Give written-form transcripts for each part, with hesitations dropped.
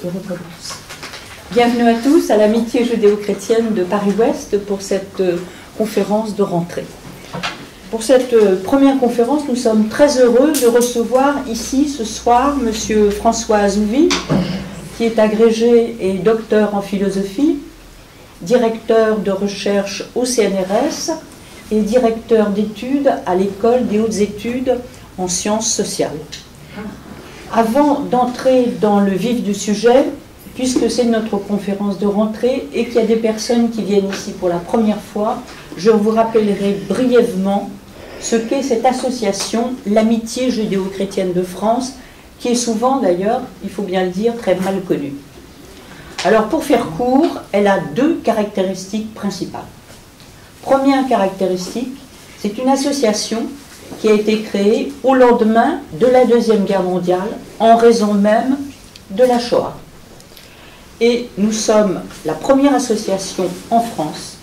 Je recommence. Bienvenue à tous à l'Amitié judéo-chrétienne de Paris-Ouest pour cette conférence de rentrée. Pour cette première conférence, nous sommes très heureux de recevoir ici ce soir M. François Azouvi, qui est agrégé et docteur en philosophie, directeur de recherche au CNRS et directeur d'études à l'École des hautes études en sciences sociales. Avant d'entrer dans le vif du sujet, puisque c'est notre conférence de rentrée et qu'il y a des personnes qui viennent ici pour la première fois, je vous rappellerai brièvement ce qu'est cette association, l'Amitié judéo-chrétienne de France, qui est souvent d'ailleurs, il faut bien le dire, très mal connue. Alors pour faire court, elle a deux caractéristiques principales. Première caractéristique, c'est une association qui a été créée au lendemain de la Deuxième Guerre mondiale, en raison même de la Shoah. Et nous sommes la première association en France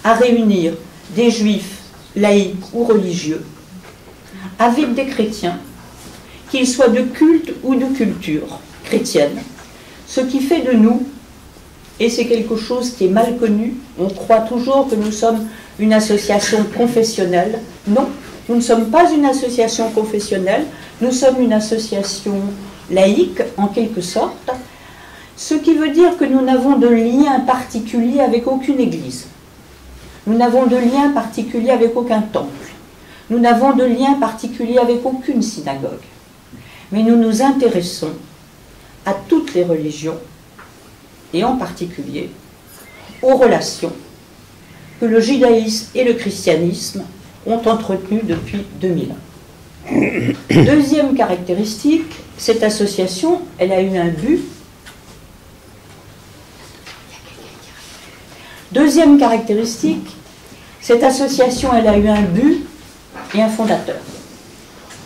à réunir des juifs laïcs ou religieux avec des chrétiens, qu'ils soient de culte ou de culture chrétienne, ce qui fait de nous, et c'est quelque chose qui est mal connu, on croit toujours que nous sommes une association confessionnelle. Non, nous ne sommes pas une association confessionnelle, nous sommes une association laïque en quelque sorte, ce qui veut dire que nous n'avons de lien particulier avec aucune église. Nous n'avons de lien particulier avec aucun temple. Nous n'avons de lien particulier avec aucune synagogue. Mais nous nous intéressons à toutes les religions, et en particulier aux relations que le judaïsme et le christianisme ont entretenues depuis 2000 ans. Deuxième caractéristique, cette association, elle a eu un but. Deuxième caractéristique, cette association, elle a eu un but et un fondateur.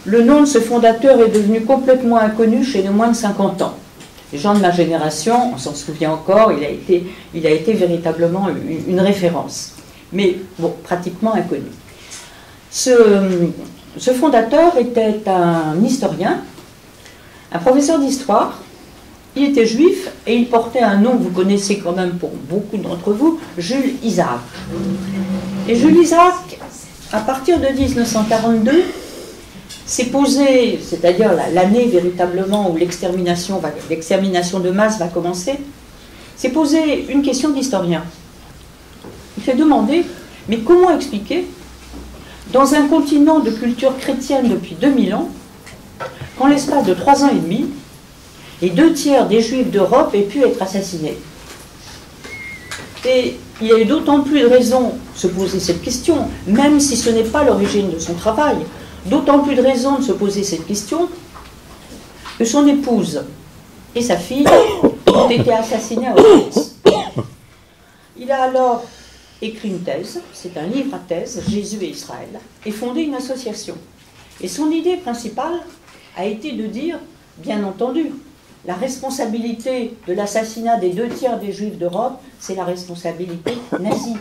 Le nom de ce fondateur est devenu complètement inconnu chez les moins de 50 ans. Les gens de ma génération, on s'en souvient encore, il a été véritablement une référence. Mais bon, pratiquement inconnu. Ce fondateur était un historien, un professeur d'histoire. Il était juif et il portait un nom que vous connaissez quand même pour beaucoup d'entre vous, Jules Isaac. Et Jules Isaac, à partir de 1942, s'est posé, c'est-à-dire l'année véritablement où l'extermination de masse va commencer, s'est posé une question d'historien. Il s'est demandé, mais comment expliquer, dans un continent de culture chrétienne depuis 2000 ans, qu'en l'espace de 3 ans et demi, les 2/3 des Juifs d'Europe aient pu être assassinés. Et il y a eu d'autant plus de raisons de se poser cette question, même si ce n'est pas l'origine de son travail, d'autant plus de raisons de se poser cette question que son épouse et sa fille ont été assassinées à Auschwitz. Il a alors écrit une thèse, c'est un livre à thèse, Jésus et Israël, et fondé une association. Et son idée principale a été de dire, bien entendu, la responsabilité de l'assassinat des 2/3 des Juifs d'Europe, c'est la responsabilité nazie,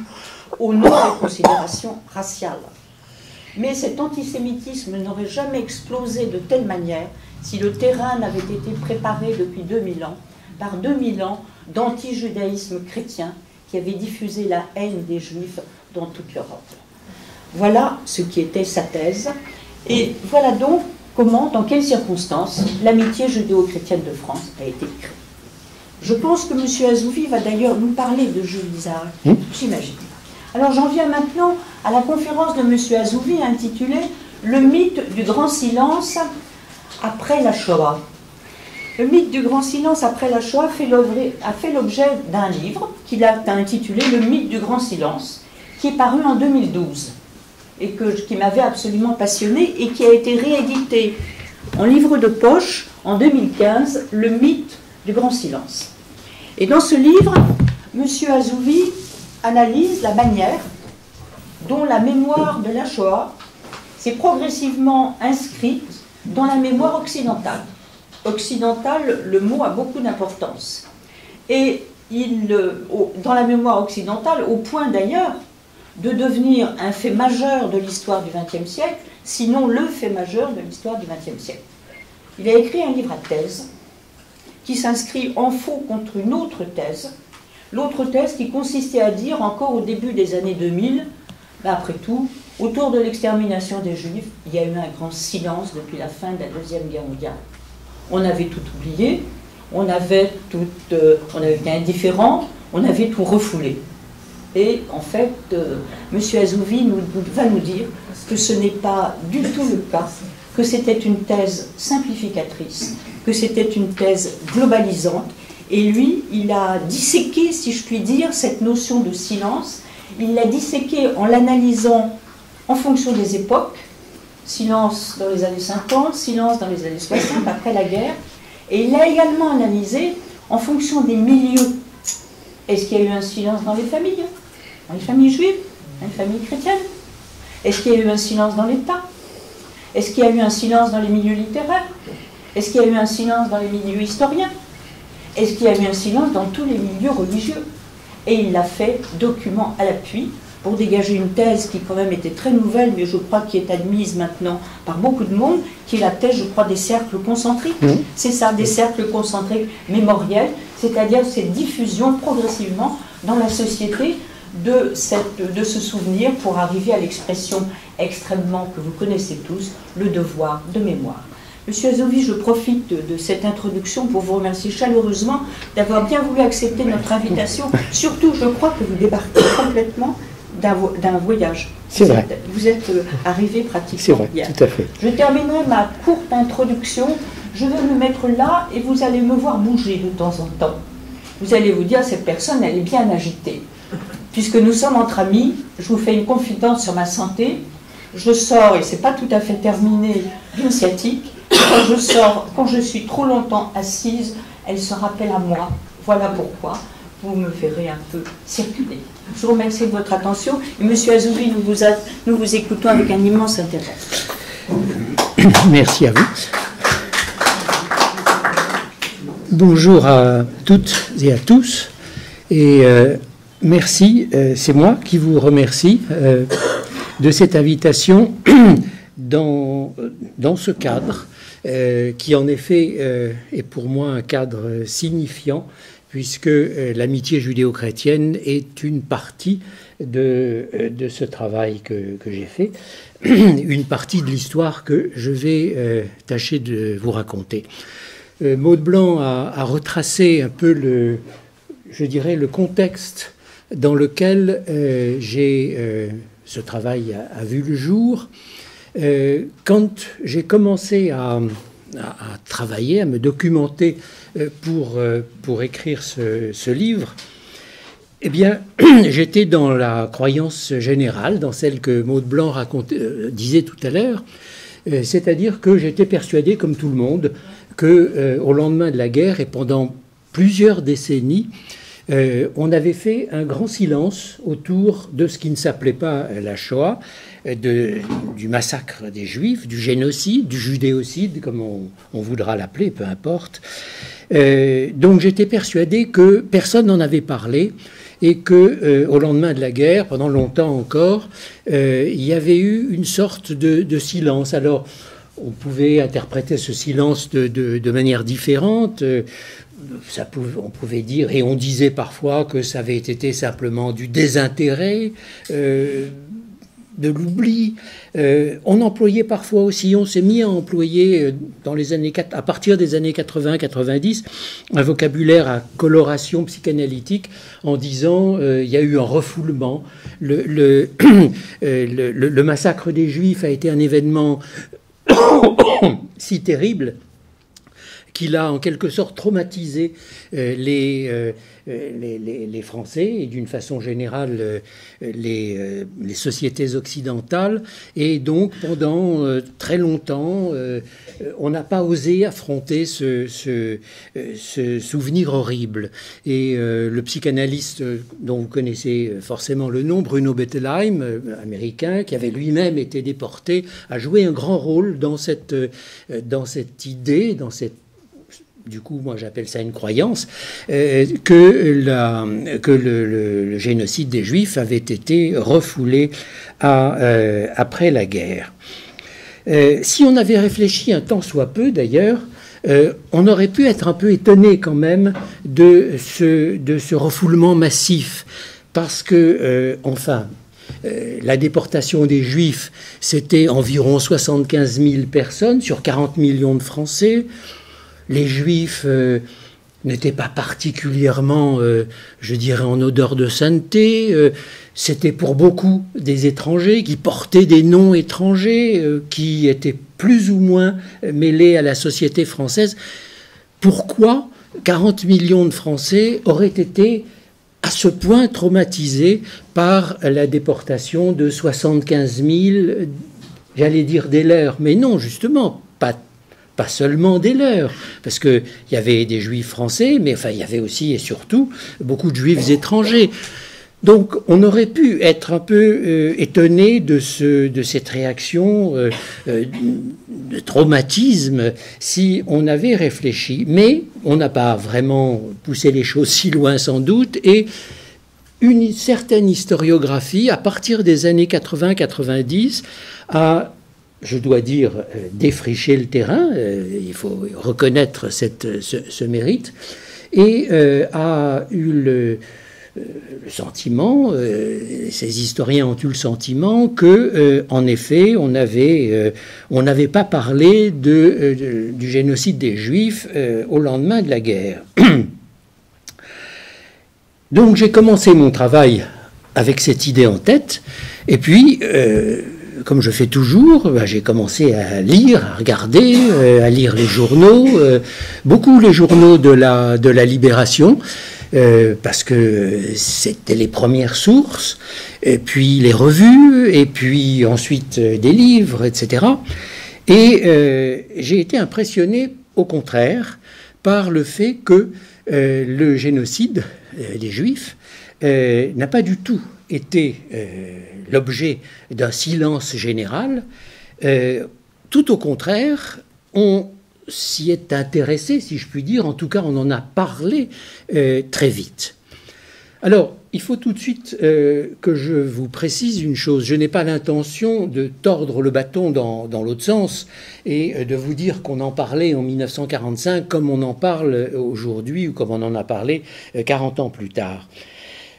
au nom des considérations raciales. Mais cet antisémitisme n'aurait jamais explosé de telle manière si le terrain n'avait été préparé depuis 2000 ans, par 2000 ans d'anti-judaïsme chrétien qui avait diffusé la haine des Juifs dans toute l'Europe. Voilà ce qui était sa thèse, et voilà donc comment, dans quelles circonstances, l'Amitié judéo-chrétienne de France a été créée. Je pense que M. Azouvi va d'ailleurs nous parler de Jules Isaac, j'imagine. Alors j'en viens maintenant à la conférence de M. Azouvi intitulée « Le mythe du grand silence après la Shoah ». Le mythe du grand silence après la Shoah a fait l'objet d'un livre qu'il a intitulé « Le mythe du grand silence », qui est paru en 2012. Et qui m'avait absolument passionné et qui a été réédité en livre de poche en 2015, Le mythe du grand silence. Et dans ce livre, M. Azouvi analyse la manière dont la mémoire de la Shoah s'est progressivement inscrite dans la mémoire occidentale. Occidentale, le mot a beaucoup d'importance. Et dans la mémoire occidentale, au point d'ailleurs de devenir un fait majeur de l'histoire du XXe siècle, sinon le fait majeur de l'histoire du XXe siècle. Il a écrit un livre à thèse qui s'inscrit en faux contre une autre thèse. L'autre thèse qui consistait à dire, encore au début des années 2000, ben après tout, autour de l'extermination des Juifs, il y a eu un grand silence depuis la fin de la Deuxième Guerre mondiale. On avait tout oublié, on avait été indifférents, on avait tout refoulé. Et en fait, M. Azouvi va nous dire que ce n'est pas du tout le cas, que c'était une thèse simplificatrice, que c'était une thèse globalisante. Et lui, il a disséqué, si je puis dire, cette notion de silence. Il l'a disséqué en l'analysant en fonction des époques. Silence dans les années 50, silence dans les années 60, après la guerre. Et il l'a également analysé en fonction des milieux. Est-ce qu'il y a eu un silence dans les familles juives, dans les familles chrétiennes? Est-ce qu'il y a eu un silence dans l'État? Est-ce qu'il y a eu un silence dans les milieux littéraires? Est-ce qu'il y a eu un silence dans les milieux historiens? Est-ce qu'il y a eu un silence dans tous les milieux religieux? Et il l'a fait document à l'appui pour dégager une thèse qui quand même était très nouvelle, mais je crois qui est admise maintenant par beaucoup de monde, qui est la thèse, je crois, des cercles concentriques. C'est ça, des cercles concentriques mémoriels, c'est-à-dire cette diffusion progressivement dans la société de ce souvenir pour arriver à l'expression extrêmement, que vous connaissez tous, le devoir de mémoire. Monsieur Azouvi, je profite de cette introduction pour vous remercier chaleureusement d'avoir bien voulu accepter notre invitation. Surtout, je crois que vous débarquez complètement d'un voyage. C'est vrai. Vous êtes arrivé pratiquement. C'est vrai, hier. tout à fait. Je terminerai ma courte introduction. Je vais me mettre là et vous allez me voir bouger de temps en temps. Vous allez vous dire, cette personne, elle est bien agitée. Puisque nous sommes entre amis, je vous fais une confidence sur ma santé. Je sors, et ce n'est pas tout à fait terminé, d'une sciatique. Quand je sors, quand je suis trop longtemps assise, elle se rappelle à moi. Voilà pourquoi vous me verrez un peu circuler. Je vous remercie de votre attention. Et Monsieur Azouvi, nous vous écoutons avec un immense intérêt. Merci à vous. Bonjour à toutes et à tous. Et merci, c'est moi qui vous remercie de cette invitation dans ce cadre. Qui en effet est pour moi un cadre signifiant, puisque l'amitié judéo-chrétienne est une partie de ce travail que j'ai fait, une partie de l'histoire que je vais tâcher de vous raconter. Maud Blanc a retracé un peu le contexte dans lequel ce travail a vu le jour. Quand j'ai commencé à travailler, à me documenter pour écrire ce livre, eh bien, j'étais dans la croyance générale, dans celle que Maud Blanc disait tout à l'heure, c'est-à-dire que j'étais persuadé, comme tout le monde, qu'au lendemain de la guerre et pendant plusieurs décennies, on avait fait un grand silence autour de ce qui ne s'appelait pas la Shoah, du massacre des Juifs, du génocide, du judéocide, comme on voudra l'appeler, peu importe. Donc j'étais persuadé que personne n'en avait parlé et que au lendemain de la guerre, pendant longtemps encore, il y avait eu une sorte de silence. Alors, on pouvait interpréter ce silence de manière différente. On pouvait dire, et on disait parfois que ça avait été simplement du désintérêt, de l'oubli. On employait parfois aussi, on s'est mis à employer à partir des années 80-90 un vocabulaire à coloration psychanalytique en disant il y a eu un refoulement. Le massacre des Juifs a été un événement si terrible qu'il a en quelque sorte traumatisé les Français et d'une façon générale les sociétés occidentales. Et donc pendant très longtemps, on n'a pas osé affronter ce souvenir horrible. Et le psychanalyste dont vous connaissez forcément le nom, Bruno Bettelheim, américain, qui avait lui-même été déporté, a joué un grand rôle dans cette idée, du coup, moi j'appelle ça une croyance, que le génocide des Juifs avait été refoulé après la guerre. Si on avait réfléchi un tant soit peu d'ailleurs, on aurait pu être un peu étonné quand même de ce refoulement massif, parce que, la déportation des Juifs, c'était environ 75 000 personnes sur 40 millions de Français. Les Juifs n'étaient pas particulièrement, je dirais, en odeur de sainteté. C'était pour beaucoup des étrangers qui portaient des noms étrangers, qui étaient plus ou moins mêlés à la société française. Pourquoi 40 millions de Français auraient été à ce point traumatisés par la déportation de 75 000, j'allais dire des leurs, mais non, justement, pas seulement des leurs, parce qu'il y avait des Juifs français, mais enfin, il y avait aussi et surtout beaucoup de Juifs étrangers. Donc, on aurait pu être un peu étonné de cette réaction de traumatisme si on avait réfléchi. Mais on n'a pas vraiment poussé les choses si loin, sans doute. Et une certaine historiographie, à partir des années 80-90, a, je dois dire, défriché le terrain. Il faut reconnaître ce mérite. Et a eu le sentiment, ces historiens ont eu le sentiment que, en effet, on n'avait pas parlé du génocide des Juifs au lendemain de la guerre. Donc j'ai commencé mon travail avec cette idée en tête, et puis, comme je fais toujours, j'ai commencé à lire, à regarder, à lire les journaux, beaucoup les journaux de la Libération, parce que c'était les premières sources, et puis les revues, et puis ensuite des livres, etc. Et j'ai été impressionné, au contraire, par le fait que le génocide des Juifs n'a pas du tout été l'objet d'un silence général. Tout au contraire, on s'y est intéressé, si je puis dire. En tout cas, on en a parlé très vite. Alors, il faut tout de suite que je vous précise une chose. Je n'ai pas l'intention de tordre le bâton dans l'autre sens et de vous dire qu'on en parlait en 1945 comme on en parle aujourd'hui ou comme on en a parlé 40 ans plus tard.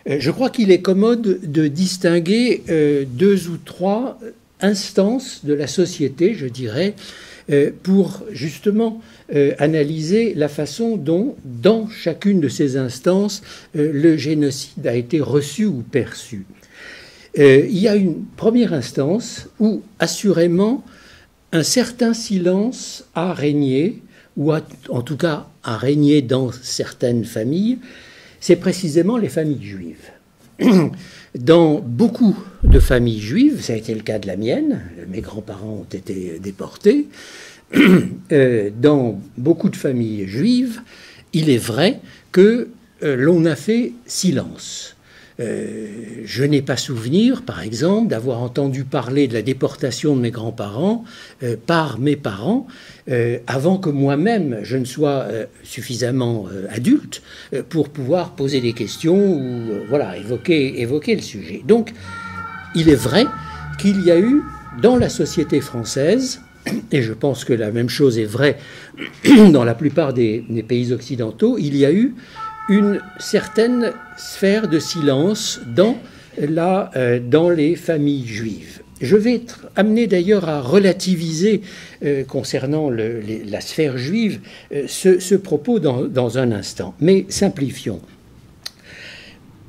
Je crois qu'il est commode de distinguer 2 ou 3 instances de la société, je dirais, pour justement analyser la façon dont, dans chacune de ces instances, le génocide a été reçu ou perçu. Il y a une première instance où, assurément, un certain silence a régné, ou en tout cas a régné dans certaines familles, c'est précisément les familles juives. Dans beaucoup de familles juives, ça a été le cas de la mienne, mes grands-parents ont été déportés, dans beaucoup de familles juives, il est vrai que l'on a fait silence. Je n'ai pas souvenir, par exemple, d'avoir entendu parler de la déportation de mes grands-parents par mes parents avant que moi-même je ne sois suffisamment adulte pour pouvoir poser des questions ou voilà, évoquer le sujet. Donc, il est vrai qu'il y a eu dans la société française, et je pense que la même chose est vraie dans la plupart des pays occidentaux, il y a eu une certaine sphère de silence dans les familles juives. Je vais être amené d'ailleurs à relativiser concernant la sphère juive ce propos dans un instant. Mais simplifions.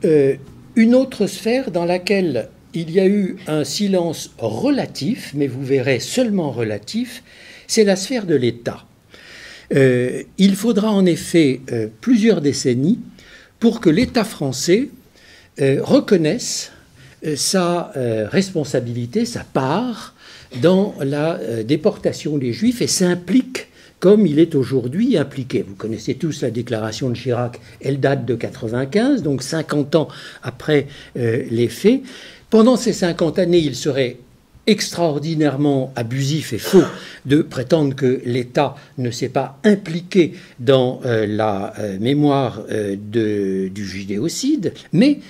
Une autre sphère dans laquelle il y a eu un silence relatif, mais vous verrez seulement relatif, c'est la sphère de l'État. Il faudra en effet plusieurs décennies pour que l'État français reconnaisse sa responsabilité, sa part dans la déportation des Juifs et s'implique comme il est aujourd'hui impliqué. Vous connaissez tous la déclaration de Chirac, elle date de 1995, donc 50 ans après les faits. Pendant ces 50 années, il serait extraordinairement abusif et faux de prétendre que l'État ne s'est pas impliqué dans la mémoire du judéocide, mais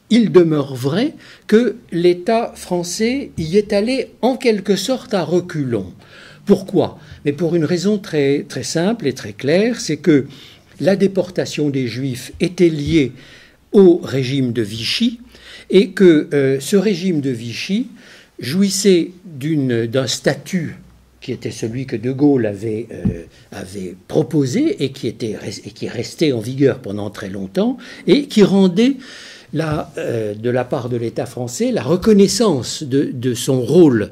il demeure vrai que l'État français y est allé en quelque sorte à reculons. Pourquoi? Mais pour une raison très, très simple et très claire, c'est que la déportation des Juifs était liée au régime de Vichy et que ce régime de Vichy jouissait d'un statut qui était celui que De Gaulle avait proposé et qui est resté en vigueur pendant très longtemps et qui rendait de la part de l'État français la reconnaissance de son rôle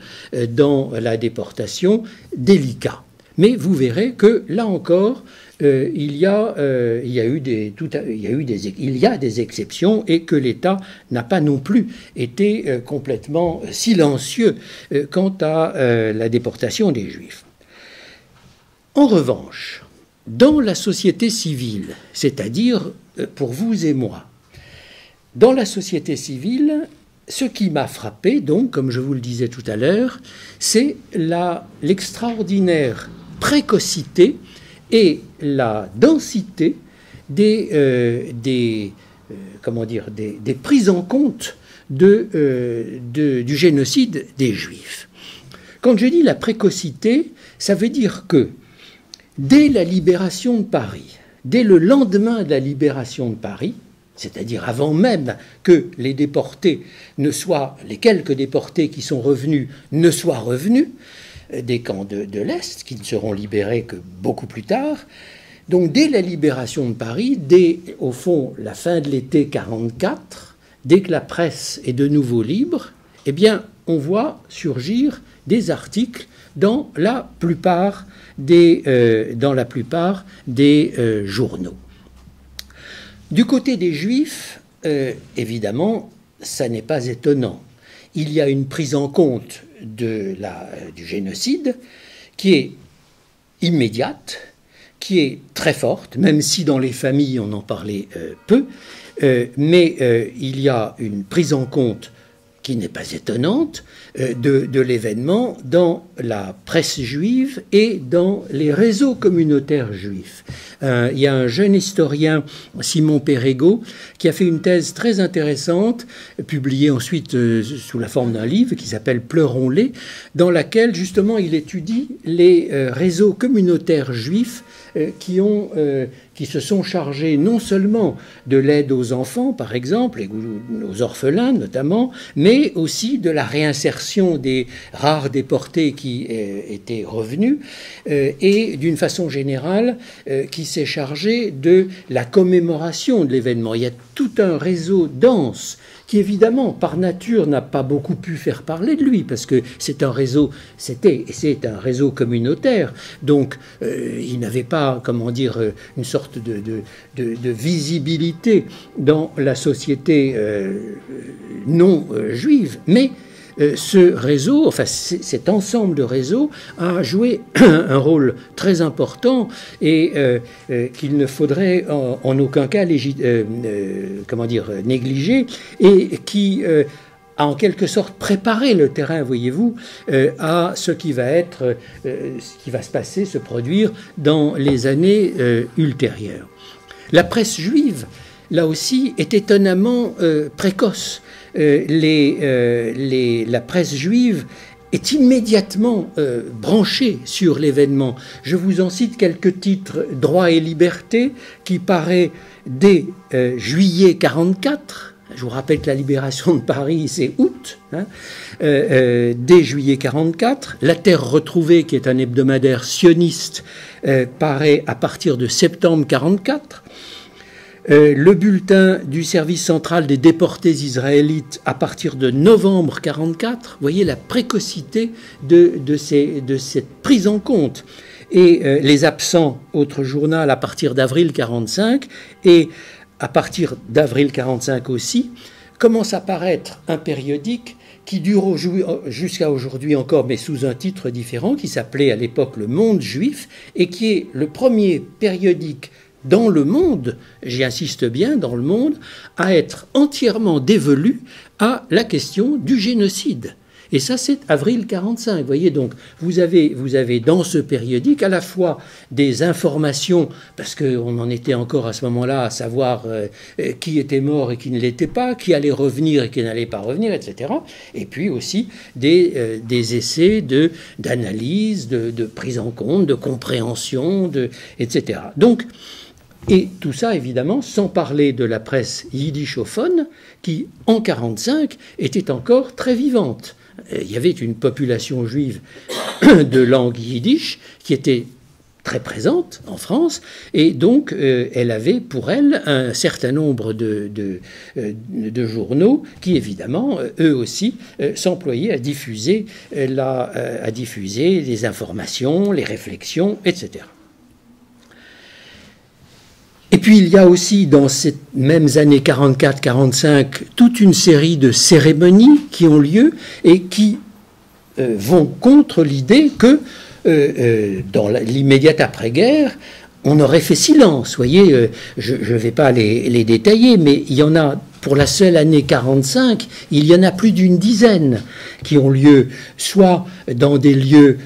dans la déportation délicat. Mais vous verrez que là encore, il y a des exceptions et que l'État n'a pas non plus été complètement silencieux quant à la déportation des Juifs. En revanche, dans la société civile, c'est-à-dire pour vous et moi, dans la société civile, ce qui m'a frappé, donc, comme je vous le disais tout à l'heure, c'est l'extraordinaire précocité et la densité des prises en compte du génocide des Juifs. Quand je dis la précocité, ça veut dire que dès la libération de Paris, dès le lendemain de la libération de Paris, c'est-à-dire avant même que les quelques déportés qui sont revenus ne soient revenus des camps de l'Est, qui ne seront libérés que beaucoup plus tard. Donc dès la libération de Paris, dès au fond la fin de l'été 1944, dès que la presse est de nouveau libre, eh bien on voit surgir des articles dans la plupart des journaux. Du côté des Juifs, évidemment, ça n'est pas étonnant. Il y a une prise en compte du génocide qui est immédiate, qui est très forte, même si dans les familles on en parlait peu, mais il y a une prise en compte qui n'est pas étonnante, de l'événement dans la presse juive et dans les réseaux communautaires juifs. Il y a un jeune historien, Simon Perego, qui a fait une thèse très intéressante, publiée ensuite sous la forme d'un livre qui s'appelle « Pleurons-les », dans laquelle justement il étudie les réseaux communautaires juifs qui se sont chargés non seulement de l'aide aux enfants, par exemple, et aux orphelins notamment, mais aussi de la réinsertion des rares déportés qui étaient revenus, et d'une façon générale, qui s'est chargé de la commémoration de l'événement. Il y a tout un réseau dense qui évidemment, par nature, n'a pas beaucoup pu faire parler de lui, parce que c'est un réseau communautaire, donc il n'avait pas, une sorte de visibilité dans la société non juive, mais ce réseau, cet ensemble de réseaux a joué un rôle très important et qu'il ne faudrait en aucun cas négliger, et qui a en quelque sorte préparé le terrain, voyez-vous, à ce qui va se passer, se produire dans les années ultérieures. La presse juive, là aussi, est étonnamment précoce. La presse juive est immédiatement branchée sur l'événement. Je vous en cite quelques titres. Droit et liberté, qui paraît dès juillet 1944. Je vous rappelle que la libération de Paris, c'est août, dès juillet 1944. La Terre retrouvée, qui est un hebdomadaire sioniste, paraît à partir de septembre 1944. Le bulletin du service central des déportés israélites à partir de novembre 1944. Vous voyez la précocité de cette prise en compte. Et les absents, autre journal, à partir d'avril 1945, et à partir d'avril 1945 aussi, commence à paraître un périodique qui dure jusqu'à aujourd'hui encore, mais sous un titre différent, qui s'appelait à l'époque Le Monde Juif, et qui est le premier périodique dans le monde, j'y insiste bien, dans le monde, à être entièrement dévolu à la question du génocide. Et ça, c'est avril 45. Vous voyez, donc, vous avez dans ce périodique à la fois des informations, parce qu'on en était encore à ce moment-là à savoir qui était mort et qui ne l'était pas, qui allait revenir et qui n'allait pas revenir, etc. Et puis aussi des essais d'analyse, de prise en compte, de compréhension, etc. Donc, et tout ça, évidemment, sans parler de la presse yiddishophone, qui, en 1945, était encore très vivante. Il y avait une population juive de langue yiddish qui était très présente en France, et donc elle avait pour elle un certain nombre de journaux qui, évidemment, eux aussi, s'employaient à diffuser les informations, les réflexions, etc. Et puis il y a aussi dans ces mêmes années 44-45 toute une série de cérémonies qui ont lieu et qui vont contre l'idée que dans l'immédiate après-guerre, on aurait fait silence. Vous voyez, je ne vais pas les détailler, mais il y en a, pour la seule année 45, il y en a plus d'une dizaine qui ont lieu, soit dans des lieux,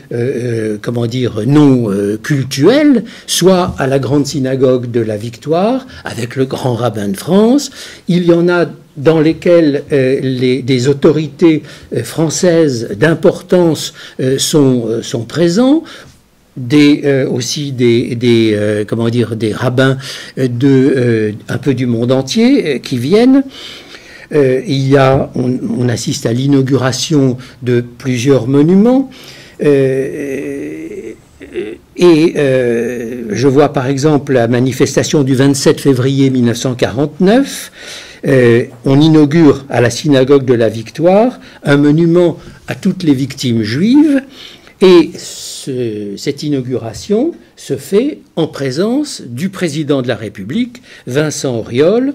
non cultuels, soit à la grande synagogue de la Victoire, avec le grand rabbin de France. Il y en a dans lesquels des autorités françaises d'importance sont présents, aussi des rabbins un peu du monde entier qui viennent. On assiste à l'inauguration de plusieurs monuments. Je vois par exemple la manifestation du 27 février 1949. On inaugure à la synagogue de la Victoire un monument à toutes les victimes juives, et cette inauguration se fait en présence du président de la République, Vincent Auriol,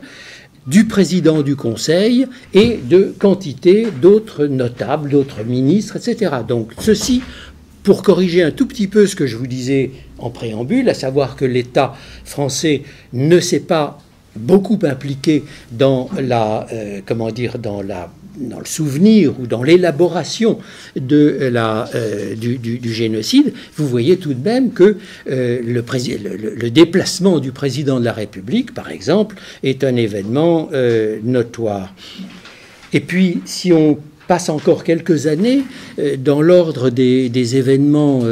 du président du Conseil et de quantité d'autres notables, d'autres ministres, etc. Donc ceci pour corriger un tout petit peu ce que je vous disais en préambule, à savoir que l'État français ne s'est pas beaucoup impliqué dans dans le souvenir ou dans l'élaboration du génocide. Vous voyez tout de même que le déplacement du président de la République, par exemple, est un événement notoire. Et puis, si on passe encore quelques années dans l'ordre des événements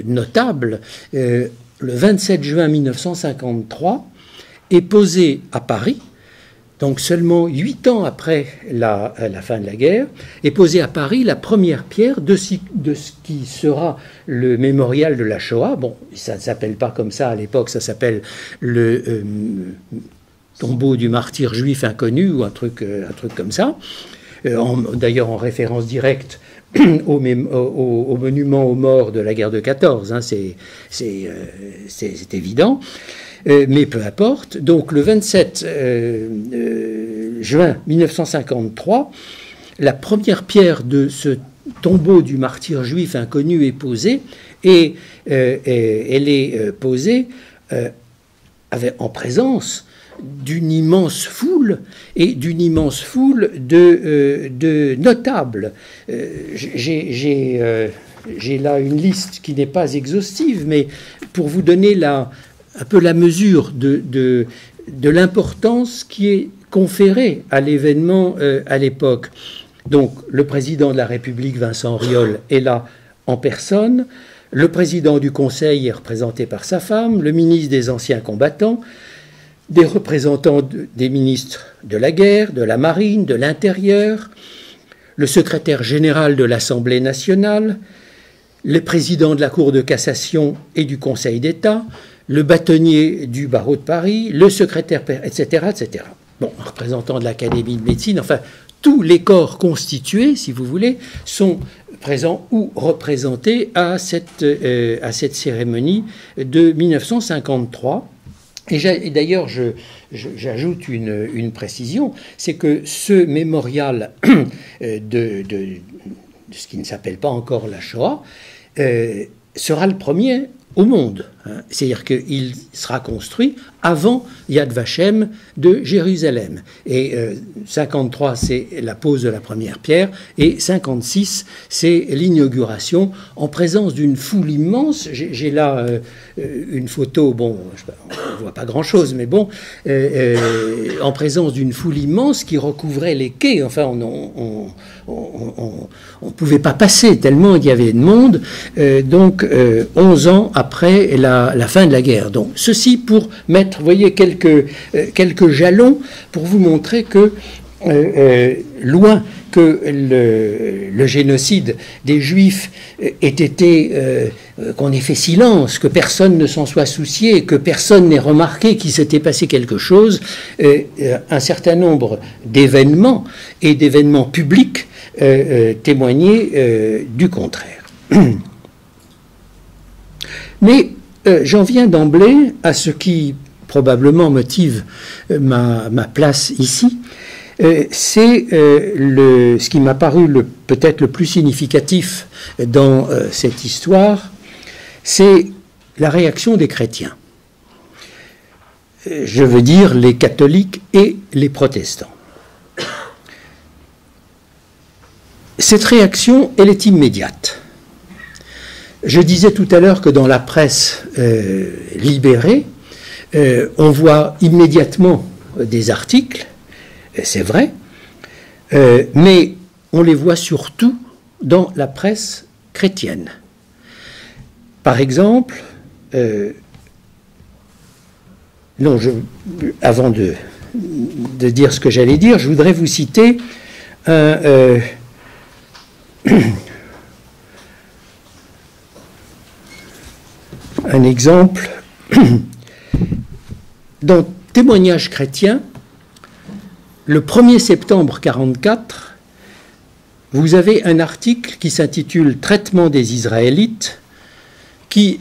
notables, le 27 juin 1953 est posé à Paris, donc seulement 8 ans après la fin de la guerre, est posée à Paris la première pierre de ce qui sera le mémorial de la Shoah. Bon, ça ne s'appelle pas comme ça à l'époque, ça s'appelle le tombeau du martyr juif inconnu ou un truc comme ça, d'ailleurs en référence directe au monument aux morts de la guerre de 14, hein, c'est évident. Mais peu importe. Donc le 27 juin 1953, la première pierre de ce tombeau du martyr juif inconnu est posée, et elle est posée en présence d'une immense foule et d'une immense foule de notables. J'ai là une liste qui n'est pas exhaustive, mais pour vous donner un peu la mesure de l'importance qui est conférée à l'événement à l'époque. Donc, le président de la République, Vincent Auriol, est là en personne. Le président du Conseil est représenté par sa femme, le ministre des Anciens Combattants, des représentants des ministres de la guerre, de la marine, de l'intérieur, le secrétaire général de l'Assemblée nationale, le président de la Cour de cassation et du Conseil d'État, le bâtonnier du barreau de Paris, le secrétaire, etc., etc. Bon, un représentant de l'Académie de médecine, enfin, tous les corps constitués, si vous voulez, sont présents ou représentés à cette cérémonie de 1953. Et d'ailleurs, j'ajoute une précision, c'est que ce mémorial de ce qui ne s'appelle pas encore la Shoah sera le premier au monde. Hein. C'est-à-dire qu'il sera construit avant Yad Vashem de Jérusalem. Et 53, c'est la pose de la première pierre, et 56, c'est l'inauguration en présence d'une foule immense. J'ai là une photo, bon, on ne voit pas grand-chose, mais bon, en présence d'une foule immense qui recouvrait les quais. Enfin, on ne pouvait pas passer tellement il y avait de monde. Donc, 11 ans après la fin de la guerre. Donc, ceci pour mettre, vous voyez, quelques jalons pour vous montrer que, loin que le génocide des Juifs ait été, qu'on ait fait silence, que personne ne s'en soit soucié, que personne n'ait remarqué qu'il s'était passé quelque chose, un certain nombre d'événements et d'événements publics témoignaient du contraire. Mais j'en viens d'emblée à ce qui probablement motive ma place ici. C'est ce qui m'a paru peut-être le plus significatif dans cette histoire, c'est la réaction des chrétiens. Je veux dire les catholiques et les protestants. Cette réaction, elle est immédiate. Je disais tout à l'heure que dans la presse libérée, on voit immédiatement des articles, c'est vrai, mais on les voit surtout dans la presse chrétienne. Par exemple, avant de dire ce que j'allais dire, je voudrais vous citer un exemple. Dans Témoignages chrétiens, le 1er septembre 1944, vous avez un article qui s'intitule « Traitement des Israélites » qui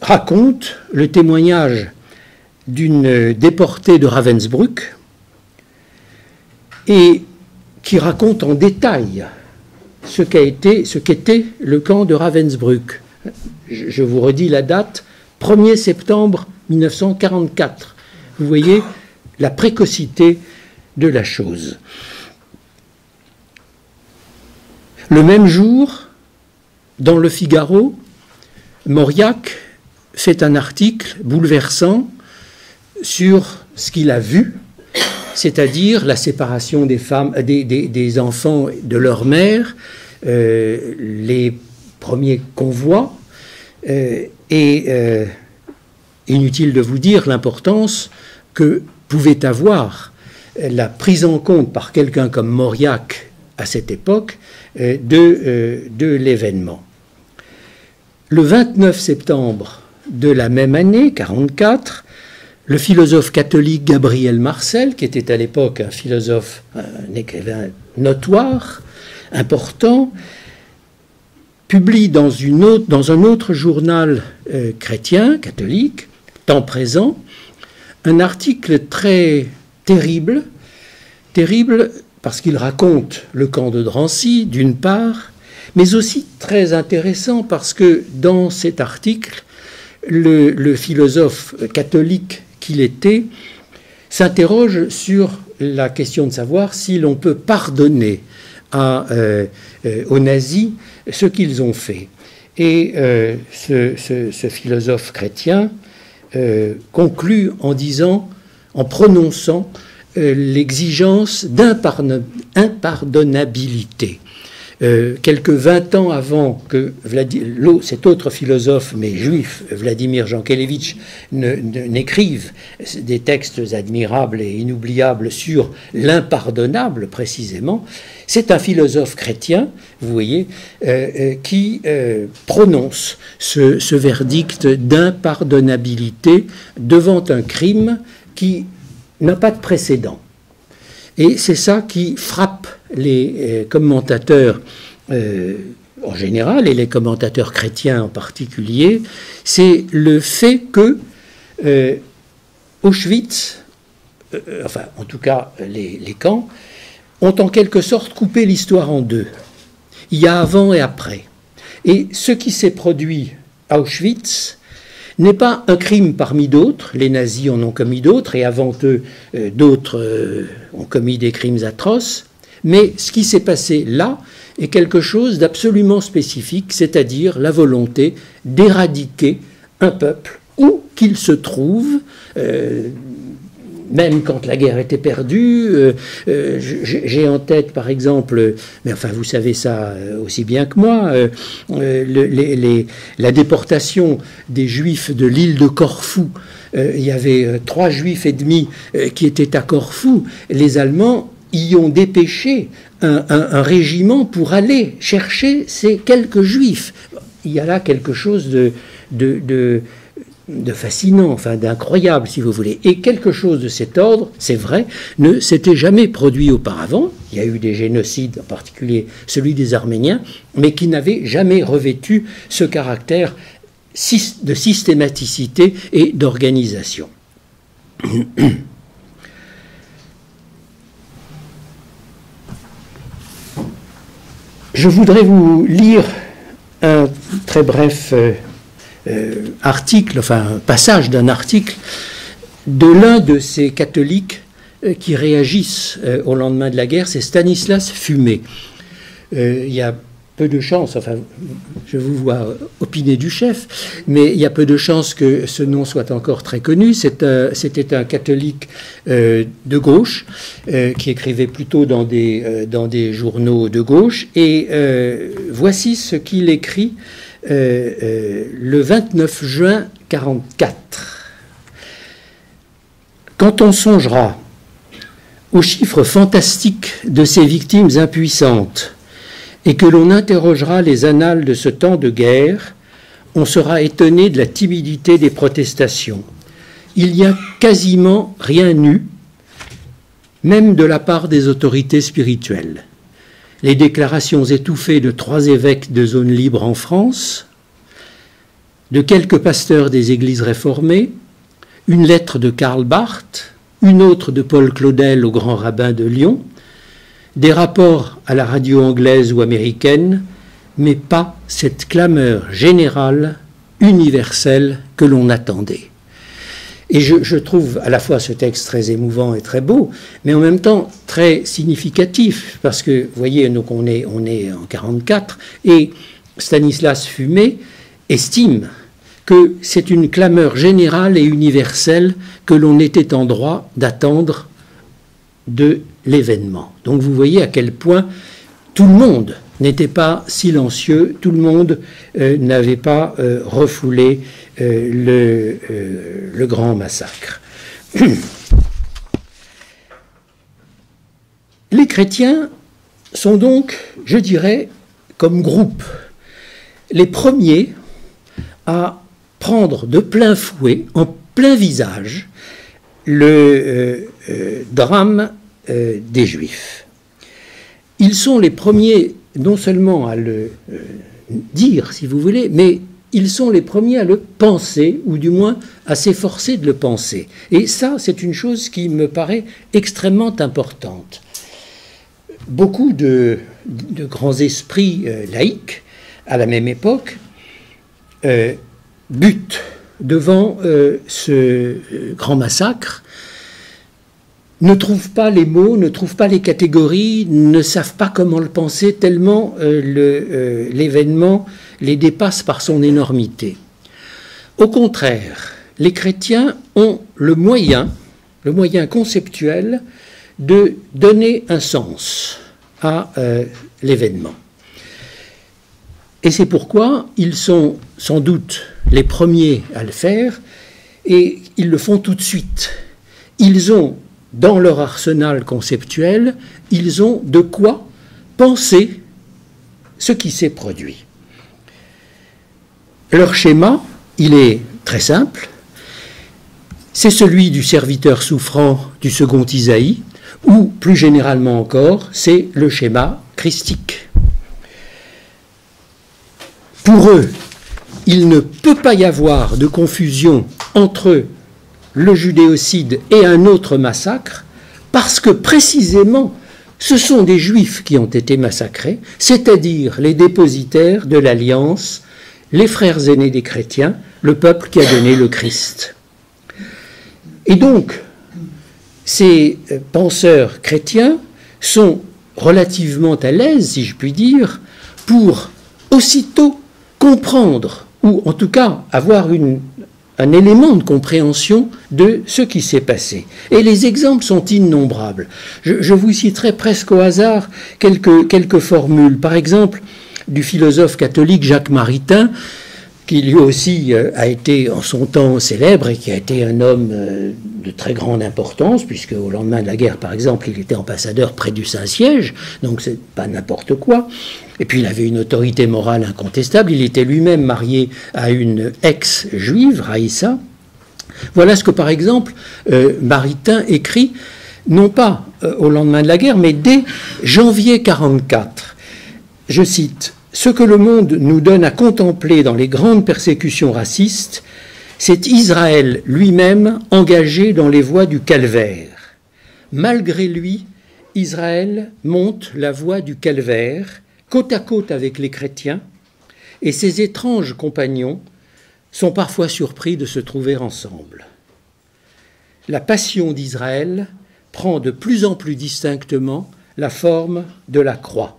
raconte le témoignage d'une déportée de Ravensbrück et qui raconte en détail ce qu'était le camp de Ravensbrück. Je vous redis la date, 1er septembre 1944. Vous voyez la précocité de la chose. Le même jour, dans Le Figaro, Mauriac fait un article bouleversant sur ce qu'il a vu, c'est-à-dire la séparation des femmes, des enfants de leur mère, les premiers convois, et inutile de vous dire l'importance que pouvait avoir la prise en compte par quelqu'un comme Mauriac à cette époque de l'événement. Le 29 septembre de la même année, 1944, le philosophe catholique Gabriel Marcel, qui était à l'époque un philosophe, un écrivain notoire, important, publie dans un autre journal chrétien, catholique, Temps présent, un article très terrible parce qu'il raconte le camp de Drancy, d'une part, mais aussi très intéressant parce que dans cet article, le philosophe catholique qu'il était s'interroge sur la question de savoir si l'on peut pardonner aux nazis ce qu'ils ont fait. Et ce philosophe chrétien conclut en prononçant l'exigence d'impardonnabilité. Quelques 20 ans avant que cet autre philosophe, mais juif, Vladimir Jankélévitch, n'écrive des textes admirables et inoubliables sur l'impardonnable, précisément, c'est un philosophe chrétien, vous voyez, qui prononce ce verdict d'impardonnabilité devant un crime qui n'a pas de précédent. Et c'est ça qui frappe les commentateurs en général et les commentateurs chrétiens en particulier, c'est le fait que Auschwitz, enfin en tout cas les camps, ont en quelque sorte coupé l'histoire en deux. Il y a avant et après. Et ce qui s'est produit Auschwitz n'est pas un crime parmi d'autres. Les nazis en ont commis d'autres, et avant eux, d'autres ont commis des crimes atroces. Mais ce qui s'est passé là est quelque chose d'absolument spécifique, c'est-à-dire la volonté d'éradiquer un peuple où qu'il se trouve, même quand la guerre était perdue. J'ai en tête, par exemple, mais enfin vous savez ça aussi bien que moi, la déportation des Juifs de l'île de Corfou. Il y avait 3 Juifs et demi qui étaient à Corfou. Les Allemands y ont dépêché un régiment pour aller chercher ces quelques Juifs. Il y a là quelque chose de fascinant, enfin d'incroyable si vous voulez. Et quelque chose de cet ordre, c'est vrai, ne s'était jamais produit auparavant. Il y a eu des génocides, en particulier celui des Arméniens, mais qui n'avaient jamais revêtu ce caractère de systématicité et d'organisation. Je voudrais vous lire un très bref article, enfin un passage d'un article de l'un de ces catholiques qui réagissent au lendemain de la guerre, c'est Stanislas Fumet. Il y a peu de chances, enfin je vous vois opiner du chef, mais il y a peu de chances que ce nom soit encore très connu. C'était un catholique de gauche qui écrivait plutôt dans des journaux de gauche, et voici ce qu'il écrit le 29 juin 1944. Quand on songera aux chiffres fantastiques de ces victimes impuissantes et que l'on interrogera les annales de ce temps de guerre, on sera étonné de la timidité des protestations. Il n'y a quasiment rien eu, même de la part des autorités spirituelles. Les déclarations étouffées de 3 évêques de zone libre en France, de quelques pasteurs des églises réformées, une lettre de Karl Barth, une autre de Paul Claudel au grand rabbin de Lyon, des rapports à la radio anglaise ou américaine, mais pas cette clameur générale, universelle que l'on attendait. Et je trouve à la fois ce texte très émouvant et très beau, mais en même temps très significatif, parce que, vous voyez, donc on est en 1944, et Stanislas Fumet estime que c'est une clameur générale et universelle que l'on était en droit d'attendre de l'événement. Donc vous voyez à quel point tout le monde n'était pas silencieux, tout le monde n'avait pas refoulé le grand massacre. Les chrétiens sont donc, je dirais, comme groupe, les premiers à prendre de plein fouet, en plein visage, le drame des Juifs. Ils sont les premiers non seulement à le dire, si vous voulez, mais ils sont les premiers à le penser, ou du moins à s'efforcer de le penser. Et ça, c'est une chose qui me paraît extrêmement importante. Beaucoup de grands esprits laïcs, à la même époque, butent devant ce grand massacre, ne trouvent pas les mots, ne trouvent pas les catégories, ne savent pas comment le penser, tellement l'événement les dépasse par son énormité. Au contraire, les chrétiens ont le moyen conceptuel de donner un sens à l'événement. Et c'est pourquoi ils sont sans doute les premiers à le faire, et ils le font tout de suite. Ils ont, dans leur arsenal conceptuel, ils ont de quoi penser ce qui s'est produit. Leur schéma, il est très simple. C'est celui du serviteur souffrant du second Isaïe, ou plus généralement encore, c'est le schéma christique. Pour eux, il ne peut pas y avoir de confusion entre le judéocide et un autre massacre, parce que précisément, ce sont des Juifs qui ont été massacrés, c'est-à-dire les dépositaires de l'alliance les frères aînés des chrétiens, le peuple qui a donné le Christ. Et donc, ces penseurs chrétiens sont relativement à l'aise, si je puis dire, pour aussitôt comprendre, ou en tout cas avoir un élément de compréhension de ce qui s'est passé. Et les exemples sont innombrables. Je vous citerai presque au hasard quelques formules. Par exemple, du philosophe catholique Jacques Maritain, qui lui aussi a été en son temps célèbre et qui a été un homme de très grande importance, puisque au lendemain de la guerre, par exemple, il était ambassadeur près du Saint-Siège, donc c'est pas n'importe quoi. Et puis il avait une autorité morale incontestable, il était lui-même marié à une ex-juive, Raïssa. Voilà ce que, par exemple, Maritain écrit, non pas au lendemain de la guerre, mais dès janvier 1944. Je cite: « Ce que le monde nous donne à contempler dans les grandes persécutions racistes, c'est Israël lui-même engagé dans les voies du calvaire. Malgré lui, Israël monte la voie du calvaire, côte à côte avec les chrétiens, et ses étranges compagnons sont parfois surpris de se trouver ensemble. La passion d'Israël prend de plus en plus distinctement la forme de la croix. »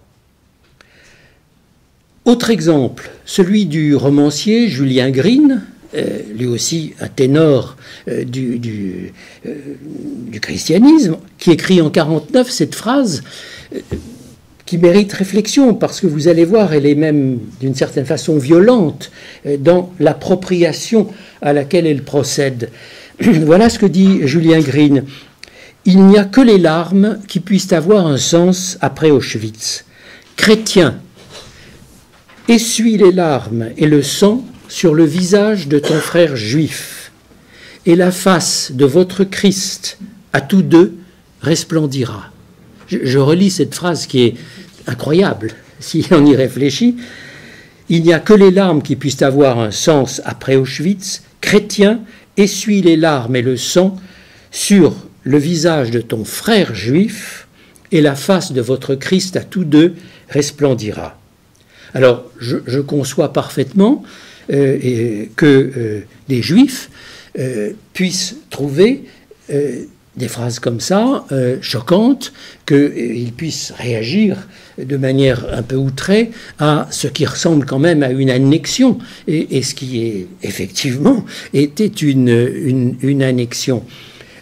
Autre exemple, celui du romancier Julien Green, lui aussi un ténor du christianisme, qui écrit en 1949 cette phrase qui mérite réflexion, parce que vous allez voir, elle est même d'une certaine façon violente dans l'appropriation à laquelle elle procède. Voilà ce que dit Julien Green. « Il n'y a que les larmes qui puissent avoir un sens après Auschwitz. Chrétien, essuie les larmes et le sang sur le visage de ton frère juif, et la face de votre Christ à tous deux resplendira. » Je relis cette phrase qui est incroyable, si on y réfléchit. Il n'y a que les larmes qui puissent avoir un sens après Auschwitz. Chrétien, essuie les larmes et le sang sur le visage de ton frère juif, et la face de votre Christ à tous deux resplendira. Alors, je conçois parfaitement que des juifs puissent trouver des phrases comme ça, choquantes, qu'ils puissent réagir de manière un peu outrée à ce qui ressemble quand même à une annexion, et ce qui est effectivement était une annexion.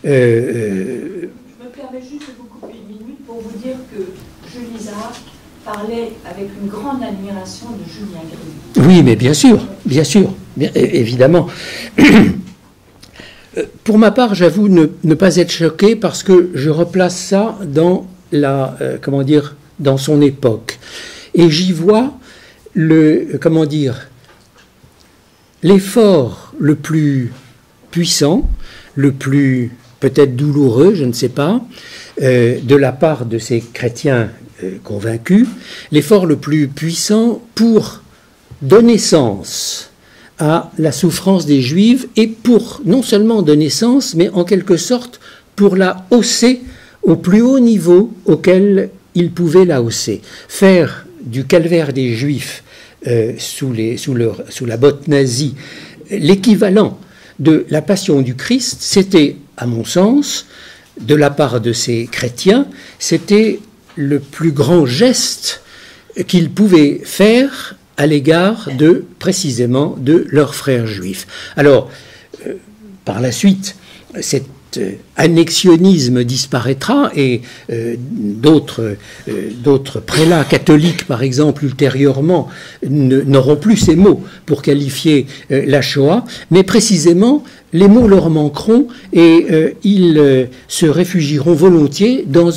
Je me permets juste de vous couper une minute pour vous dire que Jules Isaac parlait avec une grande admiration de Julien Green. Oui, mais bien sûr, évidemment. Pour ma part, j'avoue ne pas être choqué, parce que je replace ça dans dans son époque, et j'y vois l'effort le plus puissant, le plus peut-être douloureux, je ne sais pas, de la part de ces chrétiens convaincus, l'effort le plus puissant pour donner sens à la souffrance des Juifs, et pour non seulement donner sens, mais en quelque sorte pour la hausser au plus haut niveau auquel ils pouvaient la hausser. Faire du calvaire des Juifs sous la botte nazie l'équivalent de la passion du Christ, c'était, à mon sens, de la part de ces chrétiens, c'était le plus grand geste qu'ils pouvaient faire à l'égard précisément de leurs frères juifs. Alors, par la suite, cet annexionnisme disparaîtra, et d'autres prélats catholiques, par exemple, ultérieurement, n'auront plus ces mots pour qualifier la Shoah, mais précisément, les mots leur manqueront, et ils se réfugieront volontiers dans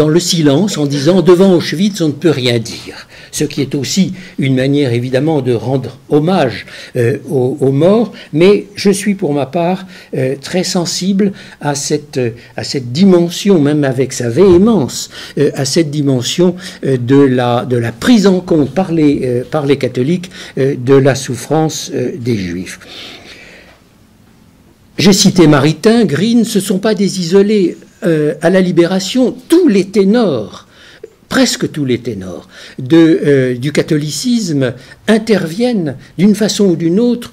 le silence, en disant « devant Auschwitz, on ne peut rien dire ». Ce qui est aussi une manière évidemment de rendre hommage aux morts, mais je suis pour ma part très sensible à cette dimension, même avec sa véhémence, à cette dimension de la prise en compte par les catholiques de la souffrance des Juifs. J'ai cité Maritain, Green, ce ne sont pas des isolés. À la Libération, tous les ténors presque tous les ténors du catholicisme interviennent d'une façon ou d'une autre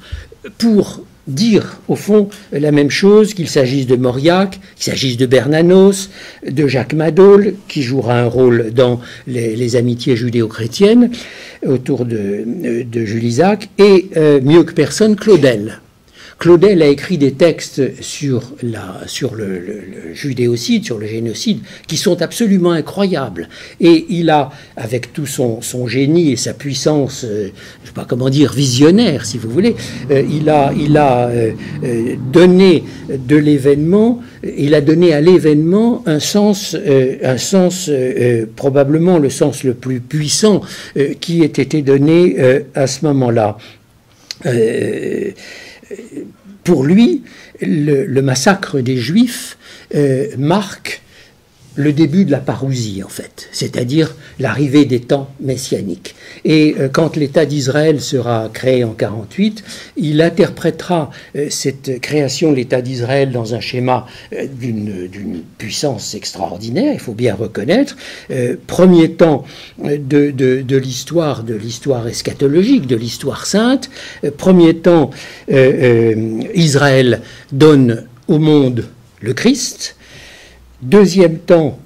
pour dire au fond la même chose, qu'il s'agisse de Mauriac, qu'il s'agisse de Bernanos, de Jacques Madol, qui jouera un rôle dans les amitiés judéo-chrétiennes autour de Jules Isaac, et mieux que personne, Claudel. Claudel a écrit des textes sur le judéocide, sur le génocide, qui sont absolument incroyables. Et il a, avec tout son génie et sa puissance, je ne sais pas comment dire, visionnaire, si vous voulez, il a donné de l'événement, il a donné à l'événement un sens probablement le sens le plus puissant qui ait été donné à ce moment-là. Pour lui, le massacre des Juifs marque le début de la parousie, en fait, c'est-à-dire l'arrivée des temps messianiques. Et quand l'État d'Israël sera créé en 1948, il interprétera cette création de l'État d'Israël dans un schéma d'une puissance extraordinaire, il faut bien reconnaître. Premier temps de l'histoire eschatologique, de l'histoire sainte. Premier temps, Israël donne au monde le Christ. Deuxième temps,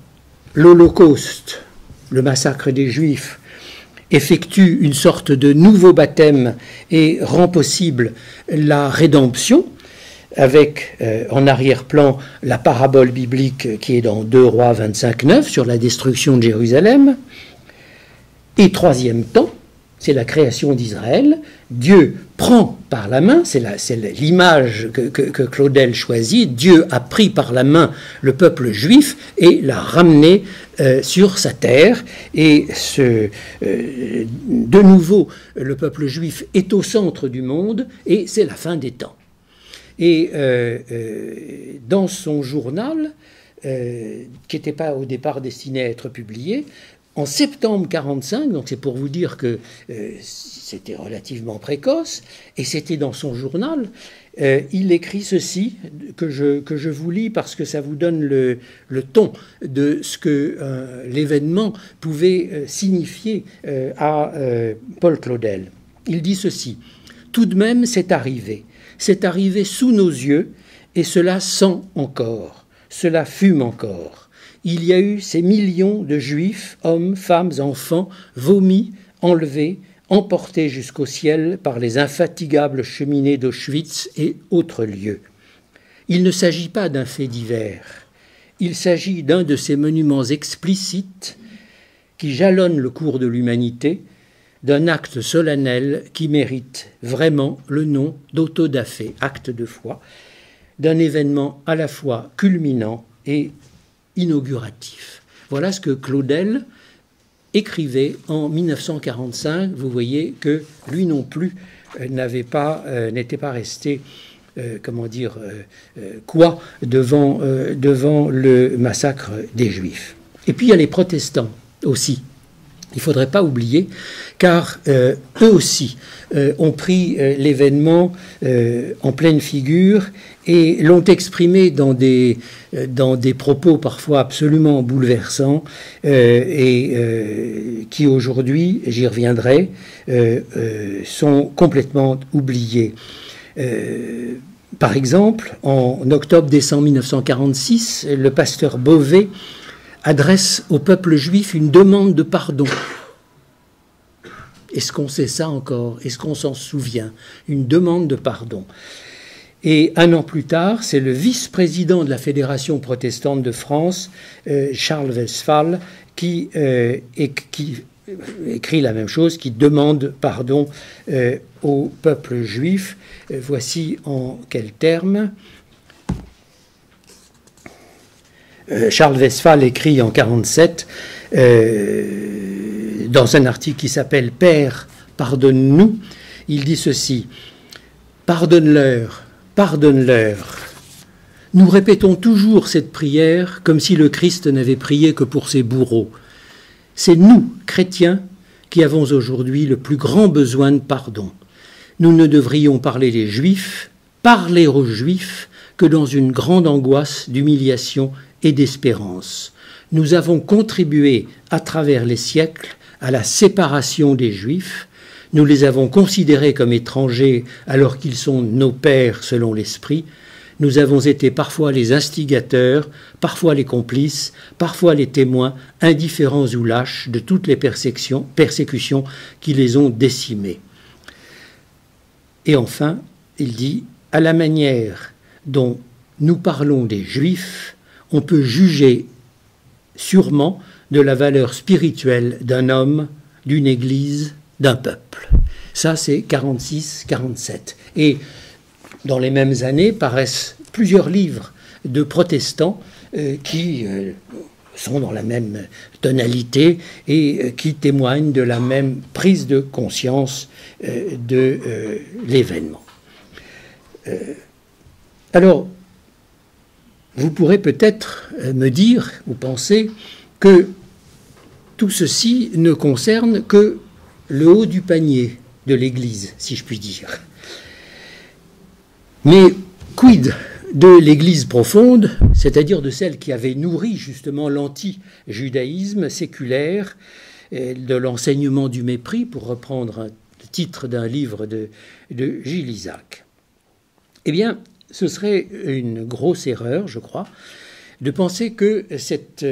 l'Holocauste, le massacre des Juifs, effectue une sorte de nouveau baptême et rend possible la rédemption, avec en arrière-plan la parabole biblique qui est dans 2 Rois 25-9 sur la destruction de Jérusalem. Et troisième temps, c'est la création d'Israël. Dieu prend par la main, c'est l'image que Claudel choisit, Dieu a pris par la main le peuple juif et l'a ramené sur sa terre. Et de nouveau, le peuple juif est au centre du monde et c'est la fin des temps. Et dans son journal, qui n'était pas au départ destiné à être publié, en septembre 1945, donc c'est pour vous dire que c'était relativement précoce, et c'était dans son journal, il écrit ceci, que je vous lis parce que ça vous donne le ton de ce que l'événement pouvait signifier à Paul Claudel. Il dit ceci: « Tout de même, c'est arrivé sous nos yeux, et cela sent encore, cela fume encore. Il y a eu ces millions de Juifs, hommes, femmes, enfants, vomis, enlevés, emportés jusqu'au ciel par les infatigables cheminées d'Auschwitz et autres lieux. Il ne s'agit pas d'un fait divers, il s'agit d'un de ces monuments explicites qui jalonnent le cours de l'humanité, d'un acte solennel qui mérite vraiment le nom d'autodafé, acte de foi, d'un événement à la fois culminant et inauguratif. » Voilà ce que Claudel écrivait en 1945. Vous voyez que lui non plus n'était pas resté devant le massacre des Juifs. Et puis il y a les protestants aussi. Il ne faudrait pas oublier, car eux aussi ont pris l'événement en pleine figure et l'ont exprimé dans des propos parfois absolument bouleversants et qui aujourd'hui, j'y reviendrai, sont complètement oubliés. Par exemple, en octobre-décembre 1946, le pasteur Beauvais adresse au peuple juif une demande de pardon. Est-ce qu'on sait ça encore? Est-ce qu'on s'en souvient? Une demande de pardon. Et un an plus tard, c'est le vice-président de la Fédération protestante de France, Charles Westphal, qui écrit la même chose, qui demande pardon au peuple juif. Voici en quels termes. Charles Westphal écrit en 1947, dans un article qui s'appelle « Père, pardonne-nous », il dit ceci: « Pardonne-leur, pardonne-leur. Nous répétons toujours cette prière comme si le Christ n'avait prié que pour ses bourreaux. C'est nous, chrétiens, qui avons aujourd'hui le plus grand besoin de pardon. Nous ne devrions parler aux Juifs, que dans une grande angoisse d'humiliation et d'espérance. Nous avons contribué à travers les siècles à la séparation des Juifs. Nous les avons considérés comme étrangers alors qu'ils sont nos pères selon l'esprit. Nous avons été parfois les instigateurs, parfois les complices, parfois les témoins, indifférents ou lâches de toutes les persécutions qui les ont décimés. Et enfin, il dit, à la manière dont nous parlons des Juifs, on peut juger sûrement de la valeur spirituelle d'un homme, d'une église, d'un peuple. Ça, c'est 46-47. Et dans les mêmes années paraissent plusieurs livres de protestants qui sont dans la même tonalité et qui témoignent de la même prise de conscience de l'événement. Alors, vous pourrez peut-être me dire ou penser que tout ceci ne concerne que le haut du panier de l'Église, si je puis dire. Mais quid de l'Église profonde, c'est-à-dire de celle qui avait nourri justement l'anti-judaïsme séculaire, de l'enseignement du mépris, pour reprendre le titre d'un livre de Gilles Isaac. Eh bien, ce serait une grosse erreur, je crois, de penser que cette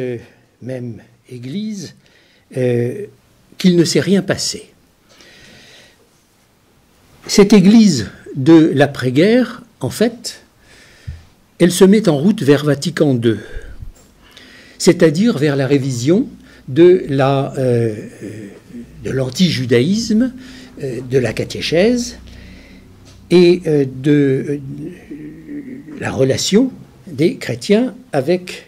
même Église, qu'il ne s'est rien passé. Cette Église de l'après-guerre, en fait, elle se met en route vers Vatican II, c'est-à-dire vers la révision de l'anti-judaïsme, de la catéchèse et de la relation des chrétiens avec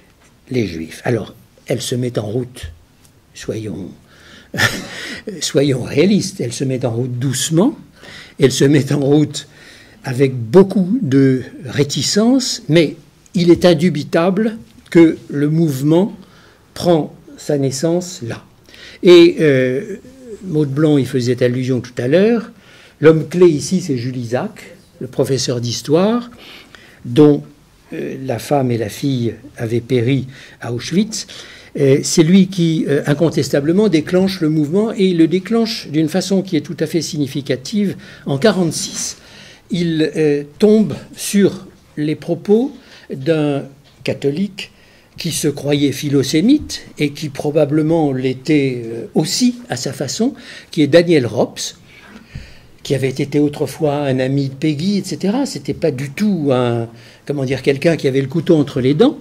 les Juifs. Alors, elle se met en route, soyons réalistes, elle se met en route doucement, elle se met en route avec beaucoup de réticence, mais il est indubitable que le mouvement prend sa naissance là. Et Maud Blanc y faisait allusion tout à l'heure, l'homme clé ici c'est Jules Isaac, le professeur d'histoire, dont la femme et la fille avaient péri à Auschwitz. C'est lui qui, incontestablement, déclenche le mouvement, et il le déclenche d'une façon qui est tout à fait significative. En 1946, il tombe sur les propos d'un catholique qui se croyait philosémite et qui probablement l'était aussi à sa façon, qui est Daniel Rops, qui avait été autrefois un ami de Peggy, etc. C'était pas du tout quelqu'un qui avait le couteau entre les dents.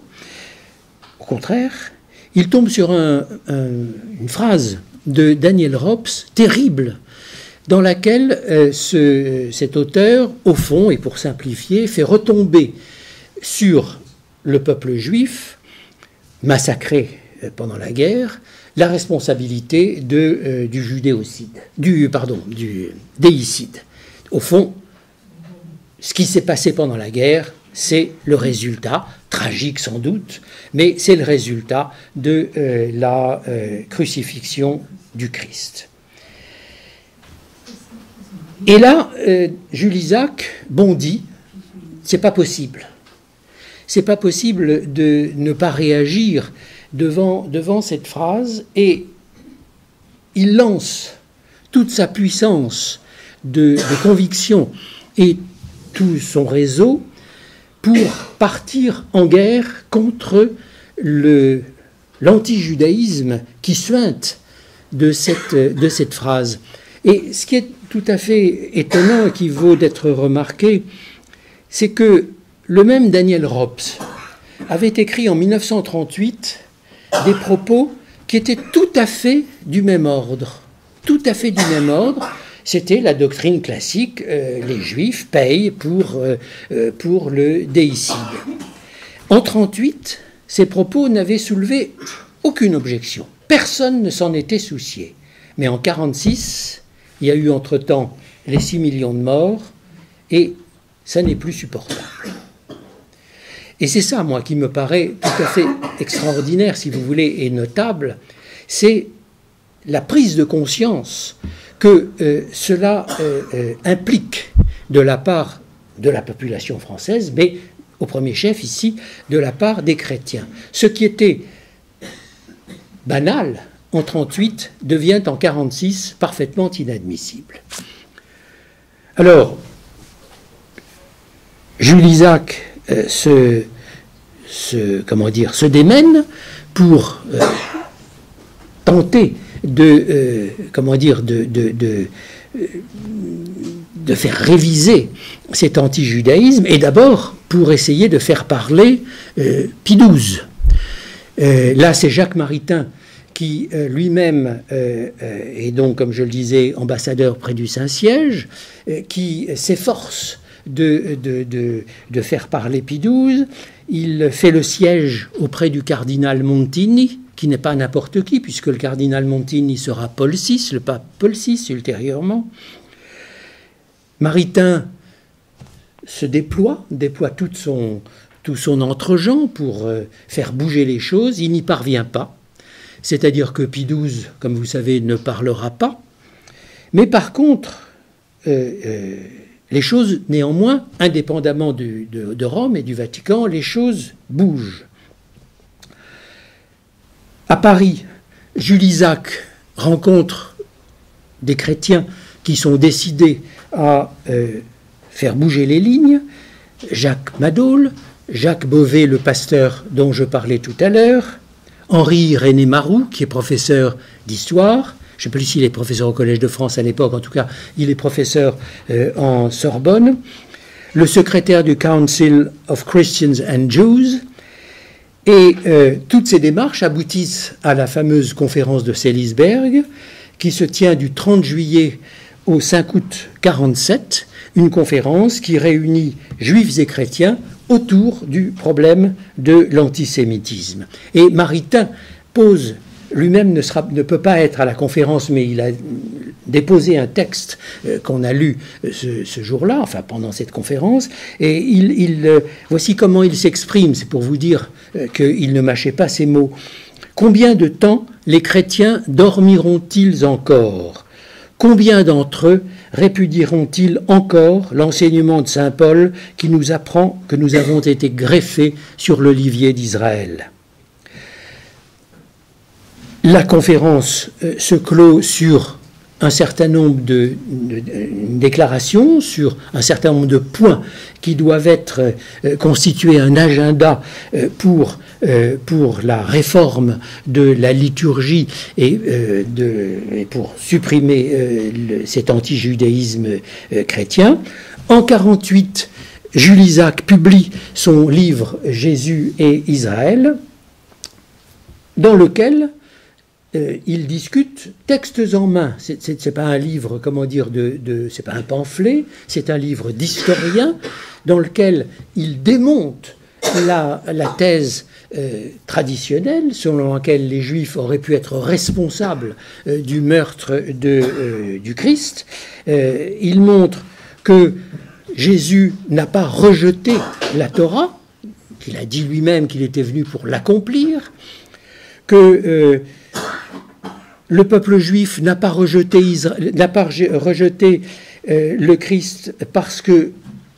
Au contraire, il tombe sur une phrase de Daniel Rops terrible, dans laquelle cet auteur, au fond, et pour simplifier, fait retomber sur le peuple juif, massacré pendant la guerre, la responsabilité du judéocide, du déicide. Au fond, ce qui s'est passé pendant la guerre, c'est le résultat, tragique sans doute, mais c'est le résultat de la crucifixion du Christ. Et là, Jules Isaac bondit, c'est pas possible. C'est pas possible de ne pas réagir devant cette phrase, et il lance toute sa puissance de conviction et tout son réseau pour partir en guerre contre l'anti-judaïsme qui suinte de cette phrase. Et ce qui est tout à fait étonnant et qui vaut d'être remarqué, c'est que le même Daniel Rops avait écrit en 1938 des propos qui étaient tout à fait du même ordre. Tout à fait du même ordre. C'était la doctrine classique, les Juifs payent pour le déicide. En 1938, ces propos n'avaient soulevé aucune objection. Personne ne s'en était soucié. Mais en 1946, il y a eu entre-temps les 6 millions de morts, et ça n'est plus supportable. Et c'est ça, moi, qui me paraît tout à fait extraordinaire, si vous voulez, et notable, c'est la prise de conscience que cela implique de la part de la population française, mais au premier chef ici, de la part des chrétiens. Ce qui était banal en 1938 devient en 1946 parfaitement inadmissible. Alors, Jules Isaac se démène pour tenter de faire réviser cet anti-judaïsme, et d'abord pour essayer de faire parler Pie XII. Là, c'est Jacques Maritain qui lui-même est donc, comme je le disais, ambassadeur près du Saint-Siège, qui s'efforce de faire parler Pie XII. Il fait le siège auprès du cardinal Montini, qui n'est pas n'importe qui, puisque le cardinal Montini sera Paul VI, le pape Paul VI ultérieurement. Maritain se déploie tout son entre-gens pour faire bouger les choses. Il n'y parvient pas. C'est-à-dire que Pie XII, comme vous savez, ne parlera pas. Mais par contre, les choses, néanmoins, indépendamment de Rome et du Vatican, les choses bougent. À Paris, Jules Isaac rencontre des chrétiens qui sont décidés à faire bouger les lignes. Jacques Madol, Jacques Beauvais, le pasteur dont je parlais tout à l'heure, Henri-René Maroux, qui est professeur d'histoire. Je ne sais plus s'il est professeur au Collège de France à l'époque, en tout cas, il est professeur en Sorbonne. Le secrétaire du Council of Christians and Jews. Et toutes ces démarches aboutissent à la fameuse conférence de Seelisberg, qui se tient du 30 juillet au 5 août 1947, une conférence qui réunit juifs et chrétiens autour du problème de l'antisémitisme. Et Maritain pose, lui-même ne peut pas être à la conférence, mais il a déposé un texte qu'on a lu ce jour-là, enfin pendant cette conférence, et voici comment il s'exprime, c'est pour vous dire qu'il ne mâchait pas ses mots. « Combien de temps les chrétiens dormiront-ils encore ? Combien d'entre eux répudieront-ils encore l'enseignement de saint Paul qui nous apprend que nous avons été greffés sur l'olivier d'Israël ?» La conférence se clôt sur un certain nombre de déclarations, sur un certain nombre de points qui doivent être constituer un agenda pour la réforme de la liturgie et pour supprimer cet anti-judaïsme chrétien. En 1948, Jules Isaac publie son livre « Jésus et Israël », dans lequel il discute textes en main. C'est pas un livre, comment dire, c'est pas un pamphlet, c'est un livre d'historien dans lequel il démonte la thèse traditionnelle selon laquelle les Juifs auraient pu être responsables du meurtre du Christ. Il montre que Jésus n'a pas rejeté la Torah, qu'il a dit lui-même qu'il était venu pour l'accomplir, que le peuple juif n'a pas rejeté le Christ parce que,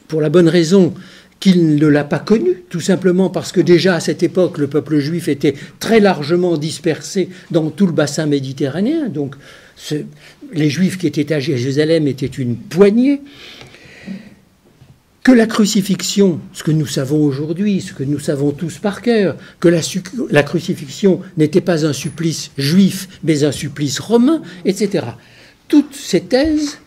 pour la bonne raison qu'il ne l'a pas connu, tout simplement parce que déjà à cette époque, le peuple juif était très largement dispersé dans tout le bassin méditerranéen. Donc les Juifs qui étaient à Jérusalem étaient une poignée. Que la crucifixion, ce que nous savons aujourd'hui, ce que nous savons tous par cœur, que la crucifixion n'était pas un supplice juif, mais un supplice romain, etc. Toutes ces thèses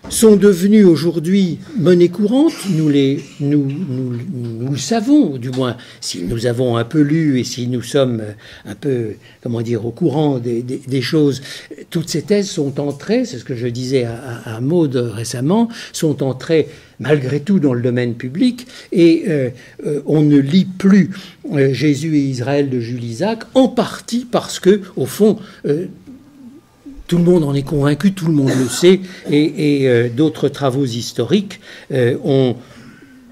sont devenues aujourd'hui monnaie courante, nous le savons, du moins, si nous avons un peu lu et si nous sommes un peu, comment dire, au courant des choses, toutes ces thèses sont entrées, c'est ce que je disais à Maud récemment, sont entrées malgré tout dans le domaine public, et on ne lit plus Jésus et Israël de Jules Isaac, en partie parce que, au fond, tout le monde en est convaincu, tout le monde le sait, et d'autres travaux historiques ont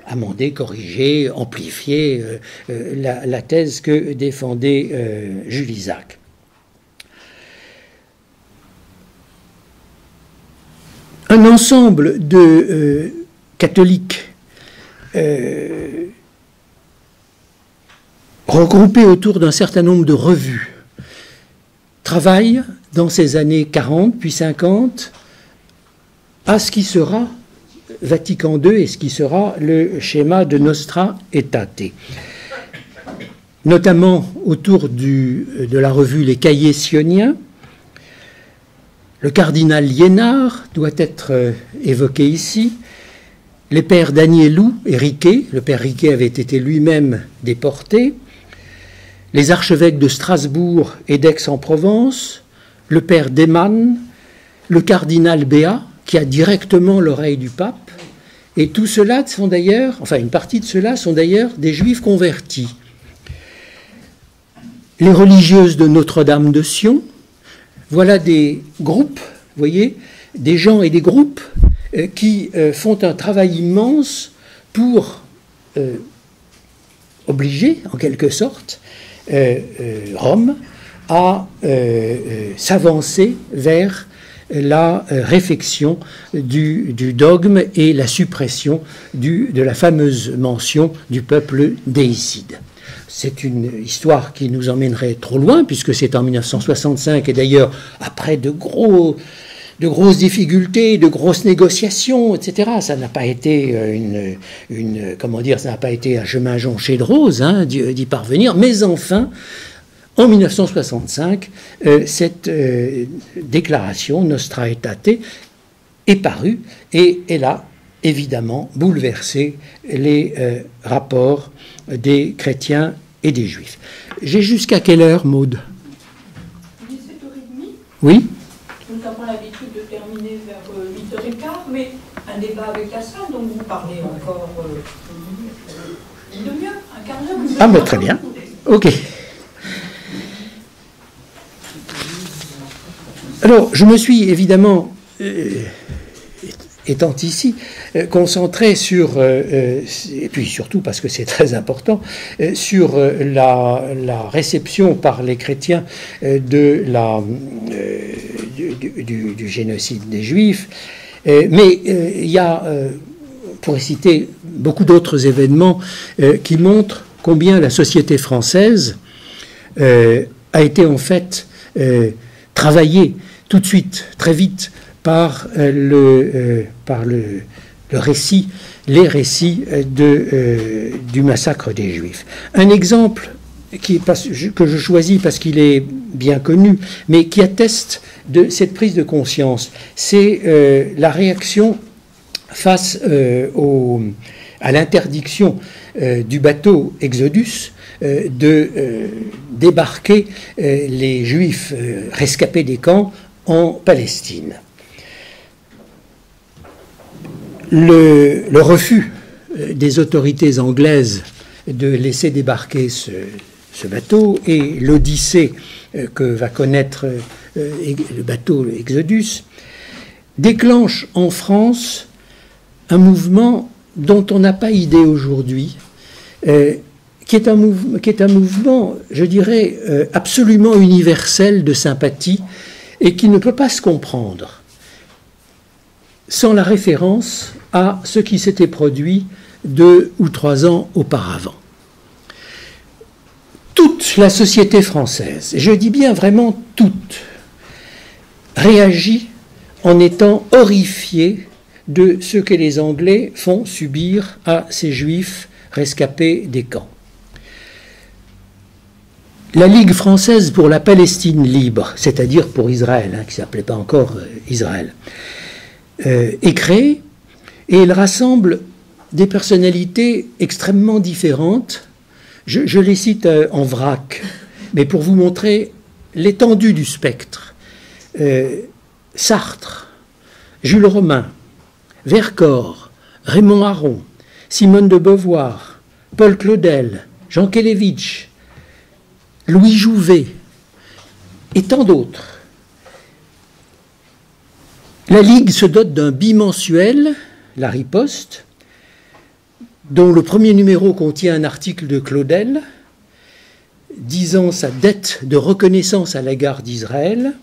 amendé, corrigé, amplifié la thèse que défendait Jules Isaac. Un ensemble de catholiques regroupé autour d'un certain nombre de revues, travaille dans ces années 40 puis 50 à ce qui sera Vatican II et ce qui sera le schéma de Nostra Aetate, notamment autour de la revue Les Cahiers Sioniens. Le cardinal Liénard doit être évoqué ici. Les pères Danielou et Riquet, le père Riquet avait été lui-même déporté. Les archevêques de Strasbourg et d'Aix-en-Provence, le père Desmannes, le cardinal Béat, qui a directement l'oreille du pape. Et tout cela sont d'ailleurs, enfin une partie de cela sont d'ailleurs des juifs convertis. Les religieuses de Notre-Dame de Sion, voilà des groupes, vous voyez, des gens et des groupes qui font un travail immense pour obliger, en quelque sorte, Rome à s'avancer vers la réfection du dogme et la suppression de la fameuse mention du peuple déicide. C'est une histoire qui nous emmènerait trop loin, puisque c'est en 1965, et d'ailleurs après de grosses difficultés, de grosses négociations, etc. Ça n'a pas été ça n'a pas été un chemin jonché de roses d'y parvenir, mais enfin, en 1965, cette déclaration Nostra Aetate est parue et elle a évidemment bouleversé les rapports des chrétiens et des juifs. J'ai jusqu'à quelle heure, Maude? 17h30. Oui. Nous avons l'habitude de terminer vers 8h15, mais un débat avec la salle, donc vous parlez encore une demi-heure, un quart d'heure. Ah, mais très bien. Ok. Alors, je me suis évidemment, étant ici, concentré sur, et puis surtout parce que c'est très important, sur la réception par les chrétiens du génocide des Juifs. Mais il y a, pour citer, beaucoup d'autres événements qui montrent combien la société française a été en fait travaillée tout de suite, très vite, par le récit, les récits du massacre des Juifs. Un exemple que je choisis parce qu'il est bien connu, mais qui atteste de cette prise de conscience, c'est la réaction face à l'interdiction du bateau Exodus de débarquer les Juifs rescapés des camps en Palestine. Le refus des autorités anglaises de laisser débarquer ce bateau et l'odyssée que va connaître le bateau Exodus déclenche en France un mouvement dont on n'a pas idée aujourd'hui, qui est un mouvement, je dirais, absolument universel de sympathie et qui ne peut pas se comprendre sans la référence à ce qui s'était produit 2 ou 3 ans auparavant. Toute la société française, et je dis bien vraiment toute, réagit en étant horrifiée de ce que les Anglais font subir à ces Juifs rescapés des camps. La Ligue française pour la Palestine libre, c'est-à-dire pour Israël, qui ne s'appelait pas encore Israël, est créée et elle rassemble des personnalités extrêmement différentes. Je les cite en vrac, mais pour vous montrer l'étendue du spectre. Sartre, Jules Romain, Vercors, Raymond Aron, Simone de Beauvoir, Paul Claudel, Jean Kelevitch, Louis Jouvet et tant d'autres. La Ligue se dote d'un bimensuel, La Riposte, dont le premier numéro contient un article de Claudel disant sa dette de reconnaissance à l'égard d'Israël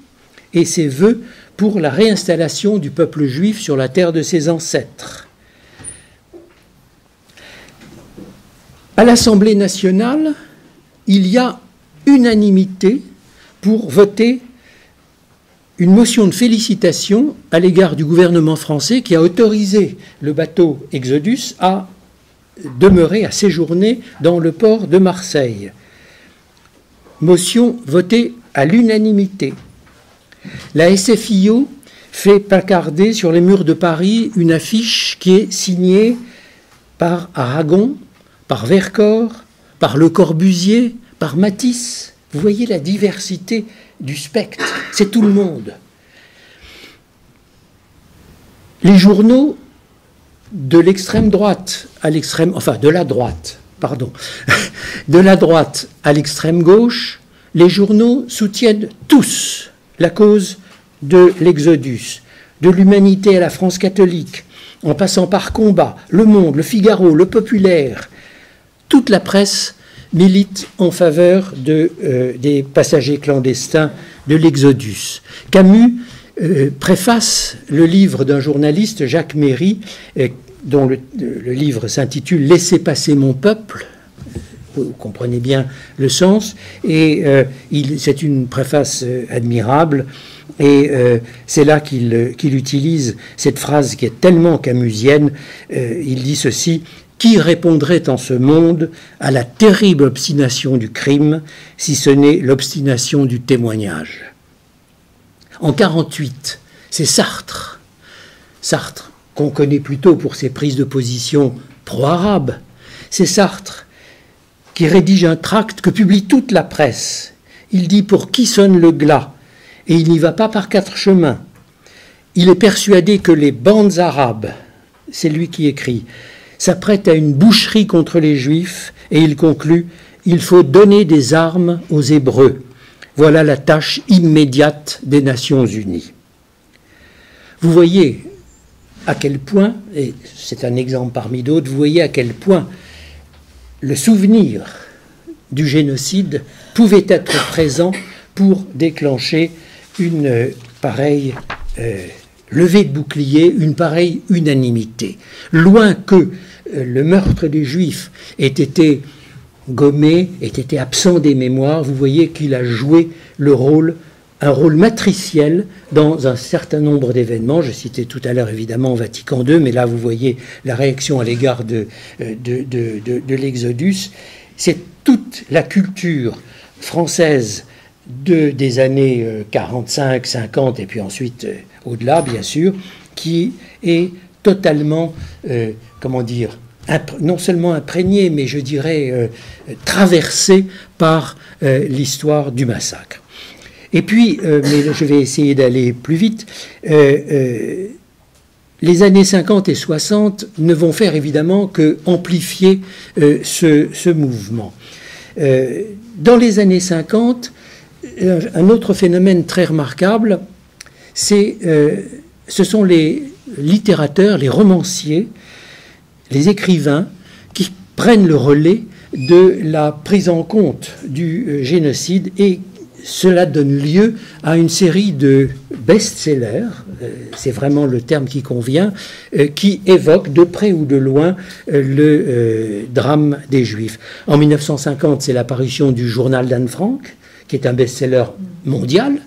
et ses vœux pour la réinstallation du peuple juif sur la terre de ses ancêtres. À l'Assemblée nationale, il y a unanimité pour voter une motion de félicitation à l'égard du gouvernement français qui a autorisé le bateau Exodus à demeurer, à séjourner dans le port de Marseille. Motion votée à l'unanimité. La SFIO fait placarder sur les murs de Paris une affiche qui est signée par Aragon, par Vercors, par Le Corbusier, par Matisse. Vous voyez la diversité du spectre, c'est tout le monde. Les journaux de l'extrême droite à l'extrême, enfin de la droite, pardon, de la droite à l'extrême gauche, les journaux soutiennent tous la cause de l'Exodus, de l'Humanité à la France catholique, en passant par Combat, Le Monde, Le Figaro, Le Populaire. Toute la presse milite en faveur des passagers clandestins de l'Exodus. Camus préface le livre d'un journaliste, Jacques Méry, dont le livre s'intitule « Laissez passer mon peuple ». Vous comprenez bien le sens. Et c'est une préface admirable. Et c'est là qu'il utilise cette phrase qui est tellement camusienne. Il dit ceci: « Qui répondrait en ce monde à la terrible obstination du crime, si ce n'est l'obstination du témoignage ?» En 1948, c'est Sartre, qu'on connaît plutôt pour ses prises de position pro-arabes, c'est Sartre qui rédige un tract que publie toute la presse. Il dit « Pour qui sonne le glas ?» et il n'y va pas par 4 chemins. Il est persuadé que les bandes arabes, c'est lui qui écrit, s'apprêtent à une boucherie contre les Juifs, et il conclut « Il faut donner des armes aux Hébreux. Voilà la tâche immédiate des Nations Unies. » Vous voyez à quel point, et c'est un exemple parmi d'autres, vous voyez à quel point le souvenir du génocide pouvait être présent pour déclencher une pareille levée de bouclier, une pareille unanimité. Loin que le meurtre des Juifs ait été gommé, ait été absent des mémoires, vous voyez qu'il a joué un rôle matriciel dans un certain nombre d'événements. Je citais tout à l'heure évidemment Vatican II, mais là vous voyez la réaction à l'égard de l'Exodus. C'est toute la culture française des années 45, 50 et puis ensuite au-delà bien sûr, qui est totalement, non seulement imprégnée, mais je dirais traversée par l'histoire du massacre. Et puis, mais je vais essayer d'aller plus vite, les années 50 et 60 ne vont faire évidemment que amplifier ce mouvement. Dans les années 50, un autre phénomène très remarquable, ce sont les littérateurs, les romanciers, les écrivains qui prennent le relais de la prise en compte du génocide, et cela donne lieu à une série de best-sellers, c'est vraiment le terme qui convient, qui évoquent de près ou de loin le drame des Juifs. En 1950, c'est l'apparition du journal d'Anne Frank, qui est un best-seller mondial.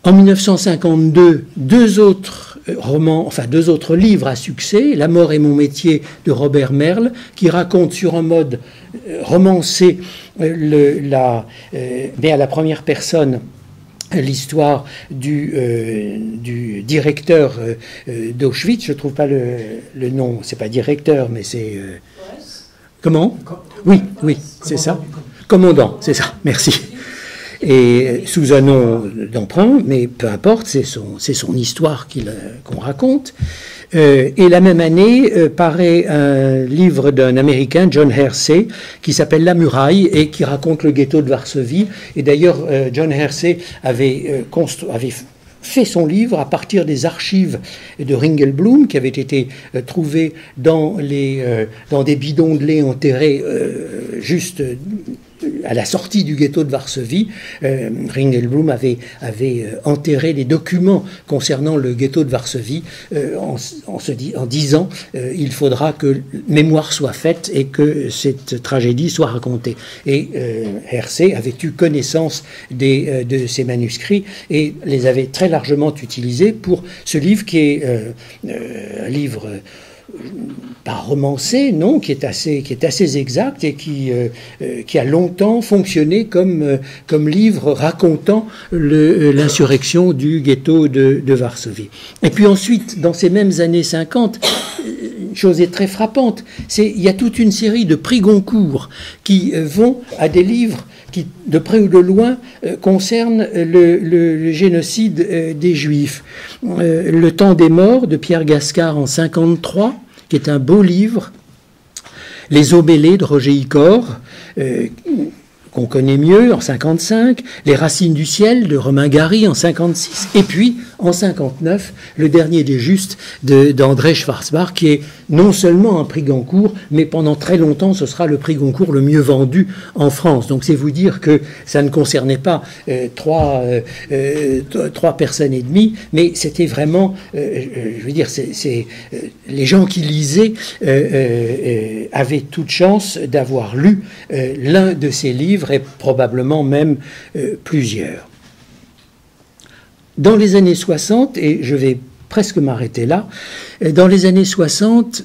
En 1952, deux autres livres à succès, La mort est mon métier de Robert Merle, qui raconte sur un mode romancé, mais à la première personne, l'histoire du directeur d'Auschwitz. Je ne trouve pas le nom, c'est pas directeur, mais c'est... Comment ? Oui, c'est ça. Commandant, c'est ça, merci. Et sous un nom d'emprunt, mais peu importe, c'est son histoire qu'on raconte. Et la même année paraît un livre d'un Américain, John Hersey, qui s'appelle La Muraille et qui raconte le ghetto de Varsovie. Et d'ailleurs, John Hersey avait fait son livre à partir des archives de Ringelblum qui avaient été trouvées dans des bidons de lait enterrés juste à la sortie du ghetto de Varsovie, Ringelblum avait enterré les documents concernant le ghetto de Varsovie en disant il faudra que mémoire soit faite et que cette tragédie soit racontée. Et Hersey avait eu connaissance de ces manuscrits et les avait très largement utilisés pour ce livre qui est un livre pas romancé, non, qui est assez exact et qui a longtemps fonctionné comme livre racontant l'insurrection du ghetto de Varsovie. Et puis ensuite, dans ces mêmes années 50, une chose est très frappante, il y a toute une série de prix Goncourt qui vont à des livres qui, de près ou de loin, concernent le génocide des Juifs. Le temps des morts de Pierre Gascard en 1953, qui est un beau livre. Les Obélés de Roger Icor, qu'on connaît mieux, en 1955. Les Racines du ciel de Romain Gary en 1956. Et puis, en 1959, le dernier des Justes d'André Schwarzbach, qui est non seulement un prix Goncourt, mais pendant très longtemps, ce sera le prix Goncourt le mieux vendu en France. Donc c'est vous dire que ça ne concernait pas trois personnes et demie, mais c'était vraiment, je veux dire, les gens qui lisaient avaient toute chance d'avoir lu l'un de ces livres et probablement même plusieurs. Dans les années 60, et je vais presque m'arrêter là, dans les années 60,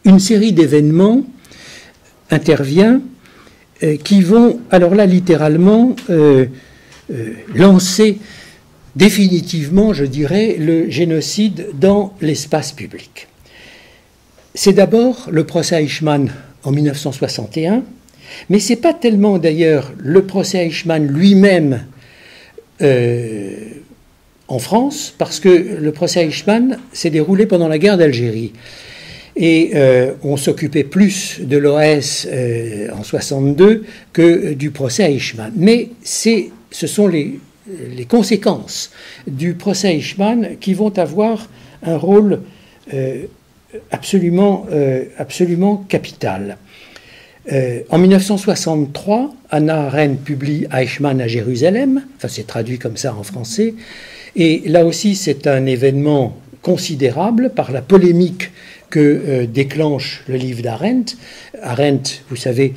une série d'événements intervient qui vont, alors là, littéralement, lancer définitivement, je dirais, le génocide dans l'espace public. C'est d'abord le procès Eichmann en 1961, mais ce n'est pas tellement d'ailleurs le procès Eichmann lui-même en France, parce que le procès Eichmann s'est déroulé pendant la guerre d'Algérie. Et on s'occupait plus de l'OAS en 62 que du procès Eichmann. Mais ce sont les conséquences du procès Eichmann qui vont avoir un rôle absolument capital. En 1963, Hannah Arendt publie Eichmann à Jérusalem, enfin c'est traduit comme ça en français, et là aussi c'est un événement considérable par la polémique que déclenche le livre d'Arendt. Arendt, vous savez,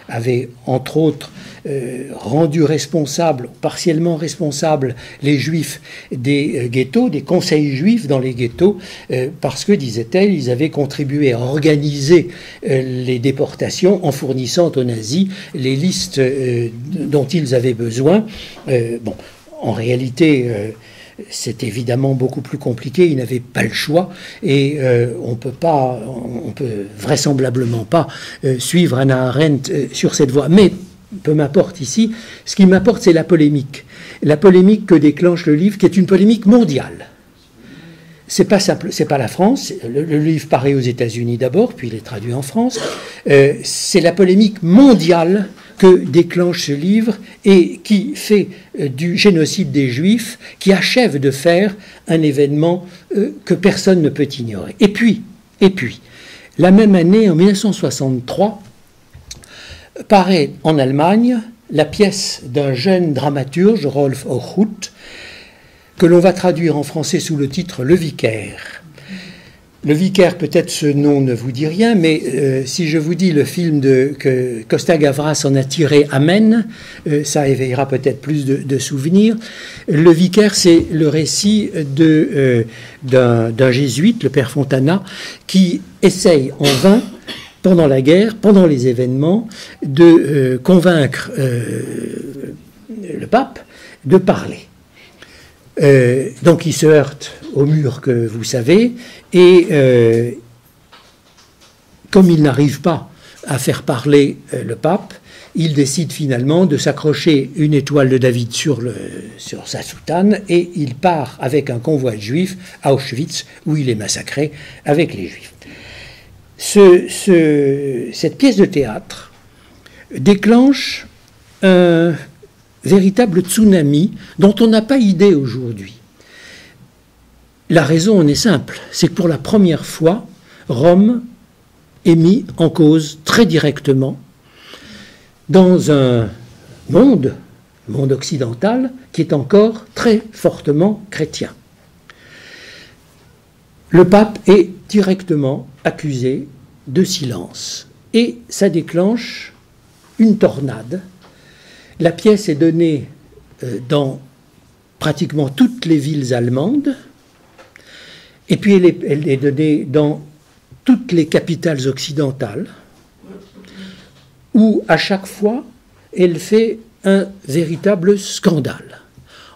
avait entre autres rendu responsables, partiellement responsables, les juifs des ghettos, des conseils juifs dans les ghettos, parce que, disait-elle, ils avaient contribué à organiser les déportations en fournissant aux nazis les listes dont ils avaient besoin. Bon, en réalité, c'est évidemment beaucoup plus compliqué, ils n'avaient pas le choix et on peut vraisemblablement pas suivre Hannah Arendt sur cette voie. Mais peu m'importe ici, ce qui m'importe c'est la polémique que déclenche le livre, qui est une polémique mondiale. C'est pas simple, c'est pas la France. Le livre paraît aux États-Unis d'abord, puis il est traduit en France. C'est la polémique mondiale que déclenche ce livre et qui fait du génocide des Juifs, qui achève de faire un événement que personne ne peut ignorer. Et puis, la même année, en 1963, paraît en Allemagne la pièce d'un jeune dramaturge, Rolf Hochhuth, que l'on va traduire en français sous le titre « Le Vicaire ». Le Vicaire, peut-être ce nom ne vous dit rien, mais si je vous dis le film que Costa Gavras en a tiré, Amen, ça éveillera peut-être plus de souvenirs. Le Vicaire, c'est le récit d'un jésuite, le père Fontana, qui essaye en vain, pendant la guerre, pendant les événements, de convaincre le pape de parler. Donc il se heurte au mur que vous savez, et comme il n'arrive pas à faire parler le pape, il décide finalement de s'accrocher une étoile de David sur sa soutane, et il part avec un convoi de juifs à Auschwitz, où il est massacré avec les juifs. Cette pièce de théâtre déclenche un véritable tsunami dont on n'a pas idée aujourd'hui. La raison en est simple, c'est que pour la première fois, Rome est mis en cause très directement dans un monde occidental, qui est encore très fortement chrétien. Le pape est directement accusé de silence et ça déclenche une tornade. La pièce est donnée dans pratiquement toutes les villes allemandes et puis elle est donnée dans toutes les capitales occidentales où à chaque fois elle fait un véritable scandale.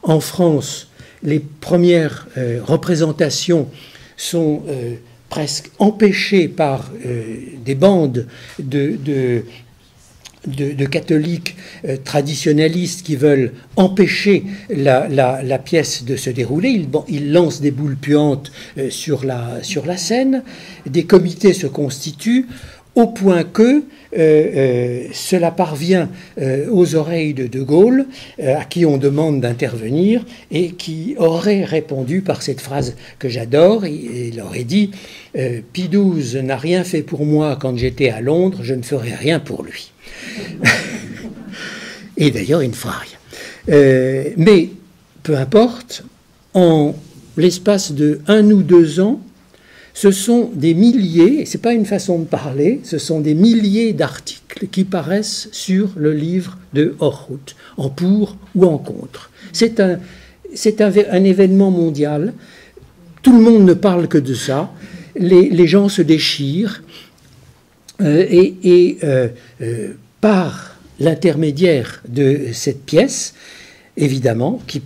En France, les premières représentations sont presque empêchées par des bandes de catholiques traditionnalistes qui veulent empêcher la pièce de se dérouler. Ils lancent des boules puantes sur la scène. Des comités se constituent au point que cela parvient aux oreilles de Gaulle, à qui on demande d'intervenir, et qui aurait répondu par cette phrase que j'adore. Il aurait dit « Pie XII n'a rien fait pour moi quand j'étais à Londres, je ne ferai rien pour lui. » Et d'ailleurs, il ne fera rien. Mais peu importe, en l'espace de 1 ou 2 ans, ce sont des milliers, et ce n'est pas une façon de parler, ce sont des milliers d'articles qui paraissent sur le livre de Horruth, en pour ou en contre. C'est un événement mondial, tout le monde ne parle que de ça, les gens se déchirent, par l'intermédiaire de cette pièce, évidemment, qui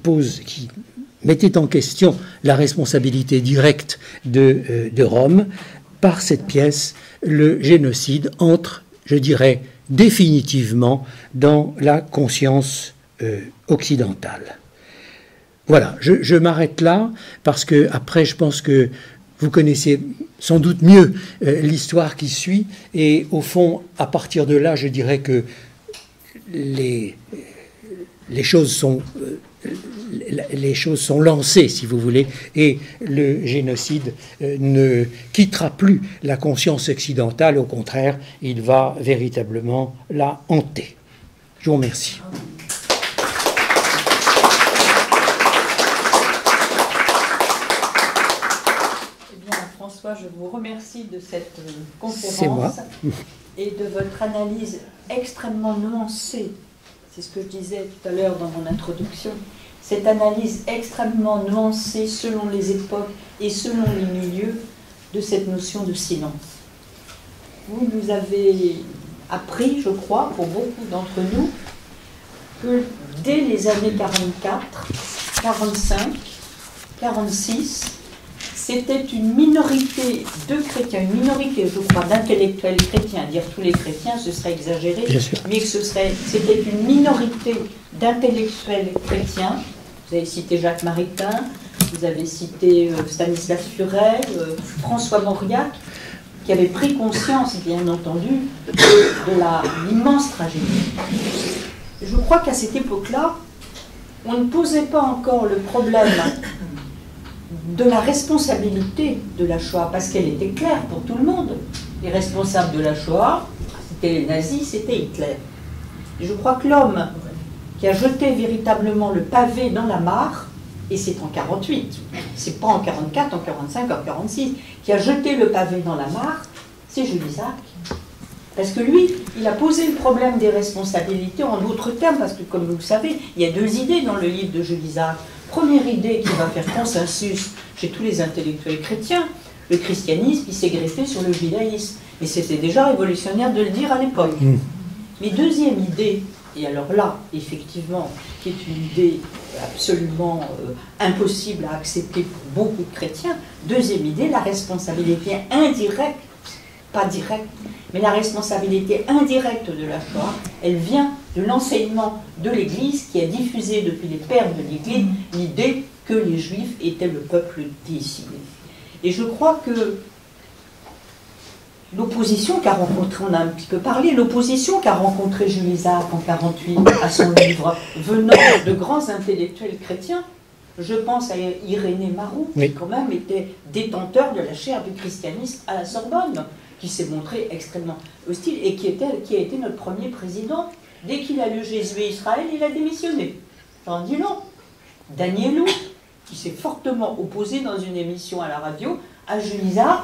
mettait en question la responsabilité directe de Rome, par cette pièce, le génocide entre, je dirais, définitivement dans la conscience occidentale. Voilà, je m'arrête là, parce que après, je pense que vous connaissez sans doute mieux l'histoire qui suit, et au fond, à partir de là, je dirais que les choses sont lancées, si vous voulez, et le génocide ne quittera plus la conscience occidentale, au contraire, il va véritablement la hanter. Je vous remercie. François, je vous remercie de cette conférence. C'est moi. Et de votre analyse extrêmement nuancée. C'est ce que je disais tout à l'heure dans mon introduction. Cette analyse extrêmement nuancée selon les époques et selon les milieux de cette notion de silence. Vous nous avez appris, je crois, pour beaucoup d'entre nous, que dès les années 44, 45, 46, c'était une minorité de chrétiens, une minorité, je crois, d'intellectuels chrétiens. Dire tous les chrétiens, ce serait exagéré, mais que c'était une minorité d'intellectuels chrétiens. Vous avez cité Jacques Maritain, vous avez cité Stanislas Furel, François Mauriac, qui avaient pris conscience, bien entendu, de l'immense tragédie. Je crois qu'à cette époque-là, on ne posait pas encore le problème de la responsabilité de la Shoah, parce qu'elle était claire pour tout le monde. Les responsables de la Shoah, c'était les nazis, c'était Hitler. Et je crois que l'homme qui a jeté véritablement le pavé dans la mare, et c'est en 48, c'est pas en 44, en 45, en 46, qui a jeté le pavé dans la mare, c'est Jules Isaac. Parce que lui, il a posé le problème des responsabilités en d'autres termes, parce que comme vous le savez, il y a 2 idées dans le livre de Jules Isaac. Première idée qui va faire consensus chez tous les intellectuels chrétiens, le christianisme qui s'est greffé sur le judaïsme. Mais c'était déjà révolutionnaire de le dire à l'époque. Mais deuxième idée, et alors là, effectivement, qui est une idée absolument impossible à accepter pour beaucoup de chrétiens, deuxième idée, la responsabilité indirecte, pas directe, mais la responsabilité indirecte de la Shoah, elle vient de l'enseignement de l'Église qui a diffusé depuis les pères de l'Église l'idée que les Juifs étaient le peuple décimé. Et je crois que l'opposition qu'a rencontrée, on a un petit peu parlé, l'opposition qu'a rencontrée Jules Isaac en 1948 à son livre, venant de grands intellectuels chrétiens, je pense à Irénée Marou, qui quand même était détenteur de la chaire du christianisme à la Sorbonne, qui s'est montré extrêmement hostile et qui a été notre premier président. Dès qu'il a lu Jésus et Israël, il a démissionné. J'en dis non. Danielou, qui s'est fortement opposé dans une émission à la radio à Jules Isaac.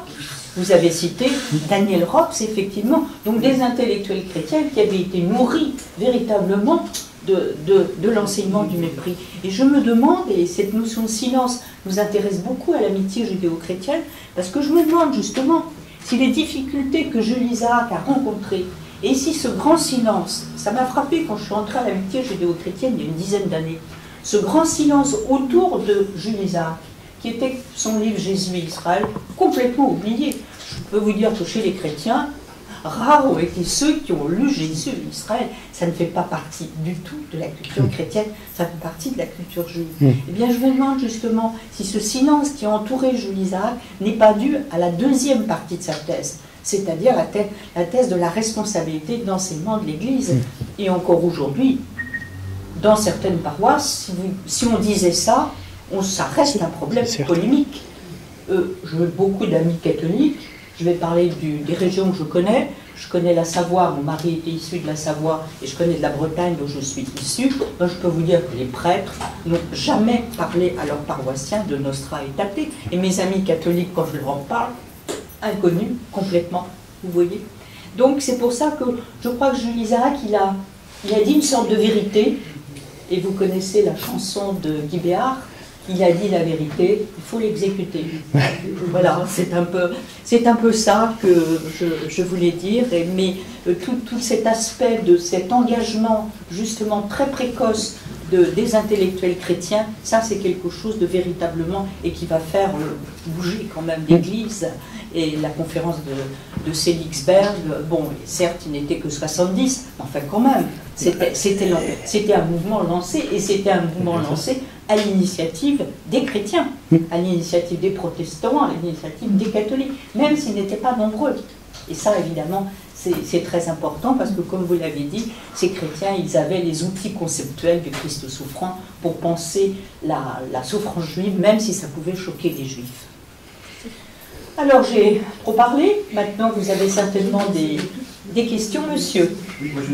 Vous avez cité Daniel Rops, effectivement, donc des intellectuels chrétiens qui avaient été nourris véritablement de l'enseignement du mépris. Et je me demande, et cette notion de silence nous intéresse beaucoup à l'amitié judéo-chrétienne, parce que je me demande justement si les difficultés que Jules Isaac a rencontrées, et si ce grand silence, ça m'a frappé quand je suis entrée à l'amitié judéo-chrétienne il y a une dizaine d'années, ce grand silence autour de Jules Isaac, qui était son livre Jésus et Israël, complètement oublié. Je peux vous dire que chez les chrétiens, rares ont été ceux qui ont lu Jésus et Israël. Ça ne fait pas partie du tout de la culture chrétienne, ça fait partie de la culture juive. Eh bien, je me demande justement si ce silence qui a entouré Jules Isaac n'est pas dû à la deuxième partie de sa thèse, c'est-à-dire la thèse de la responsabilité de l'enseignement de l'Église. Et encore aujourd'hui, dans certaines paroisses, si on disait ça, ça reste un problème polémique. J'ai beaucoup d'amis catholiques, je vais parler des régions que je connais. Je connais la Savoie, mon mari était issu de la Savoie, et je connais de la Bretagne dont je suis issu. Donc je peux vous dire que les prêtres n'ont jamais parlé à leurs paroissiens de Nostra Aetate. Et mes amis catholiques, quand je leur en parle, inconnus complètement, vous voyez. Donc c'est pour ça que je crois que Jules Isaac, il a dit une sorte de vérité, et vous connaissez la chanson de Guy Béard, il a dit la vérité, il faut l'exécuter. Voilà, c'est un peu ça que je voulais dire, mais tout cet aspect de cet engagement justement très précoce des intellectuels chrétiens, ça c'est quelque chose de véritablement, et qui va faire bouger quand même l'Église. Et la conférence de Seligsberg, bon, certes il n'était que 70, mais enfin quand même, c'était un mouvement lancé, et c'était un mouvement lancé à l'initiative des chrétiens, à l'initiative des protestants, à l'initiative des catholiques, même s'ils n'étaient pas nombreux. Et ça, évidemment, c'est très important, parce que, comme vous l'avez dit, ces chrétiens, ils avaient les outils conceptuels du Christ souffrant pour penser la souffrance juive, même si ça pouvait choquer les juifs. Alors, j'ai trop parlé. Maintenant, vous avez certainement des questions, monsieur.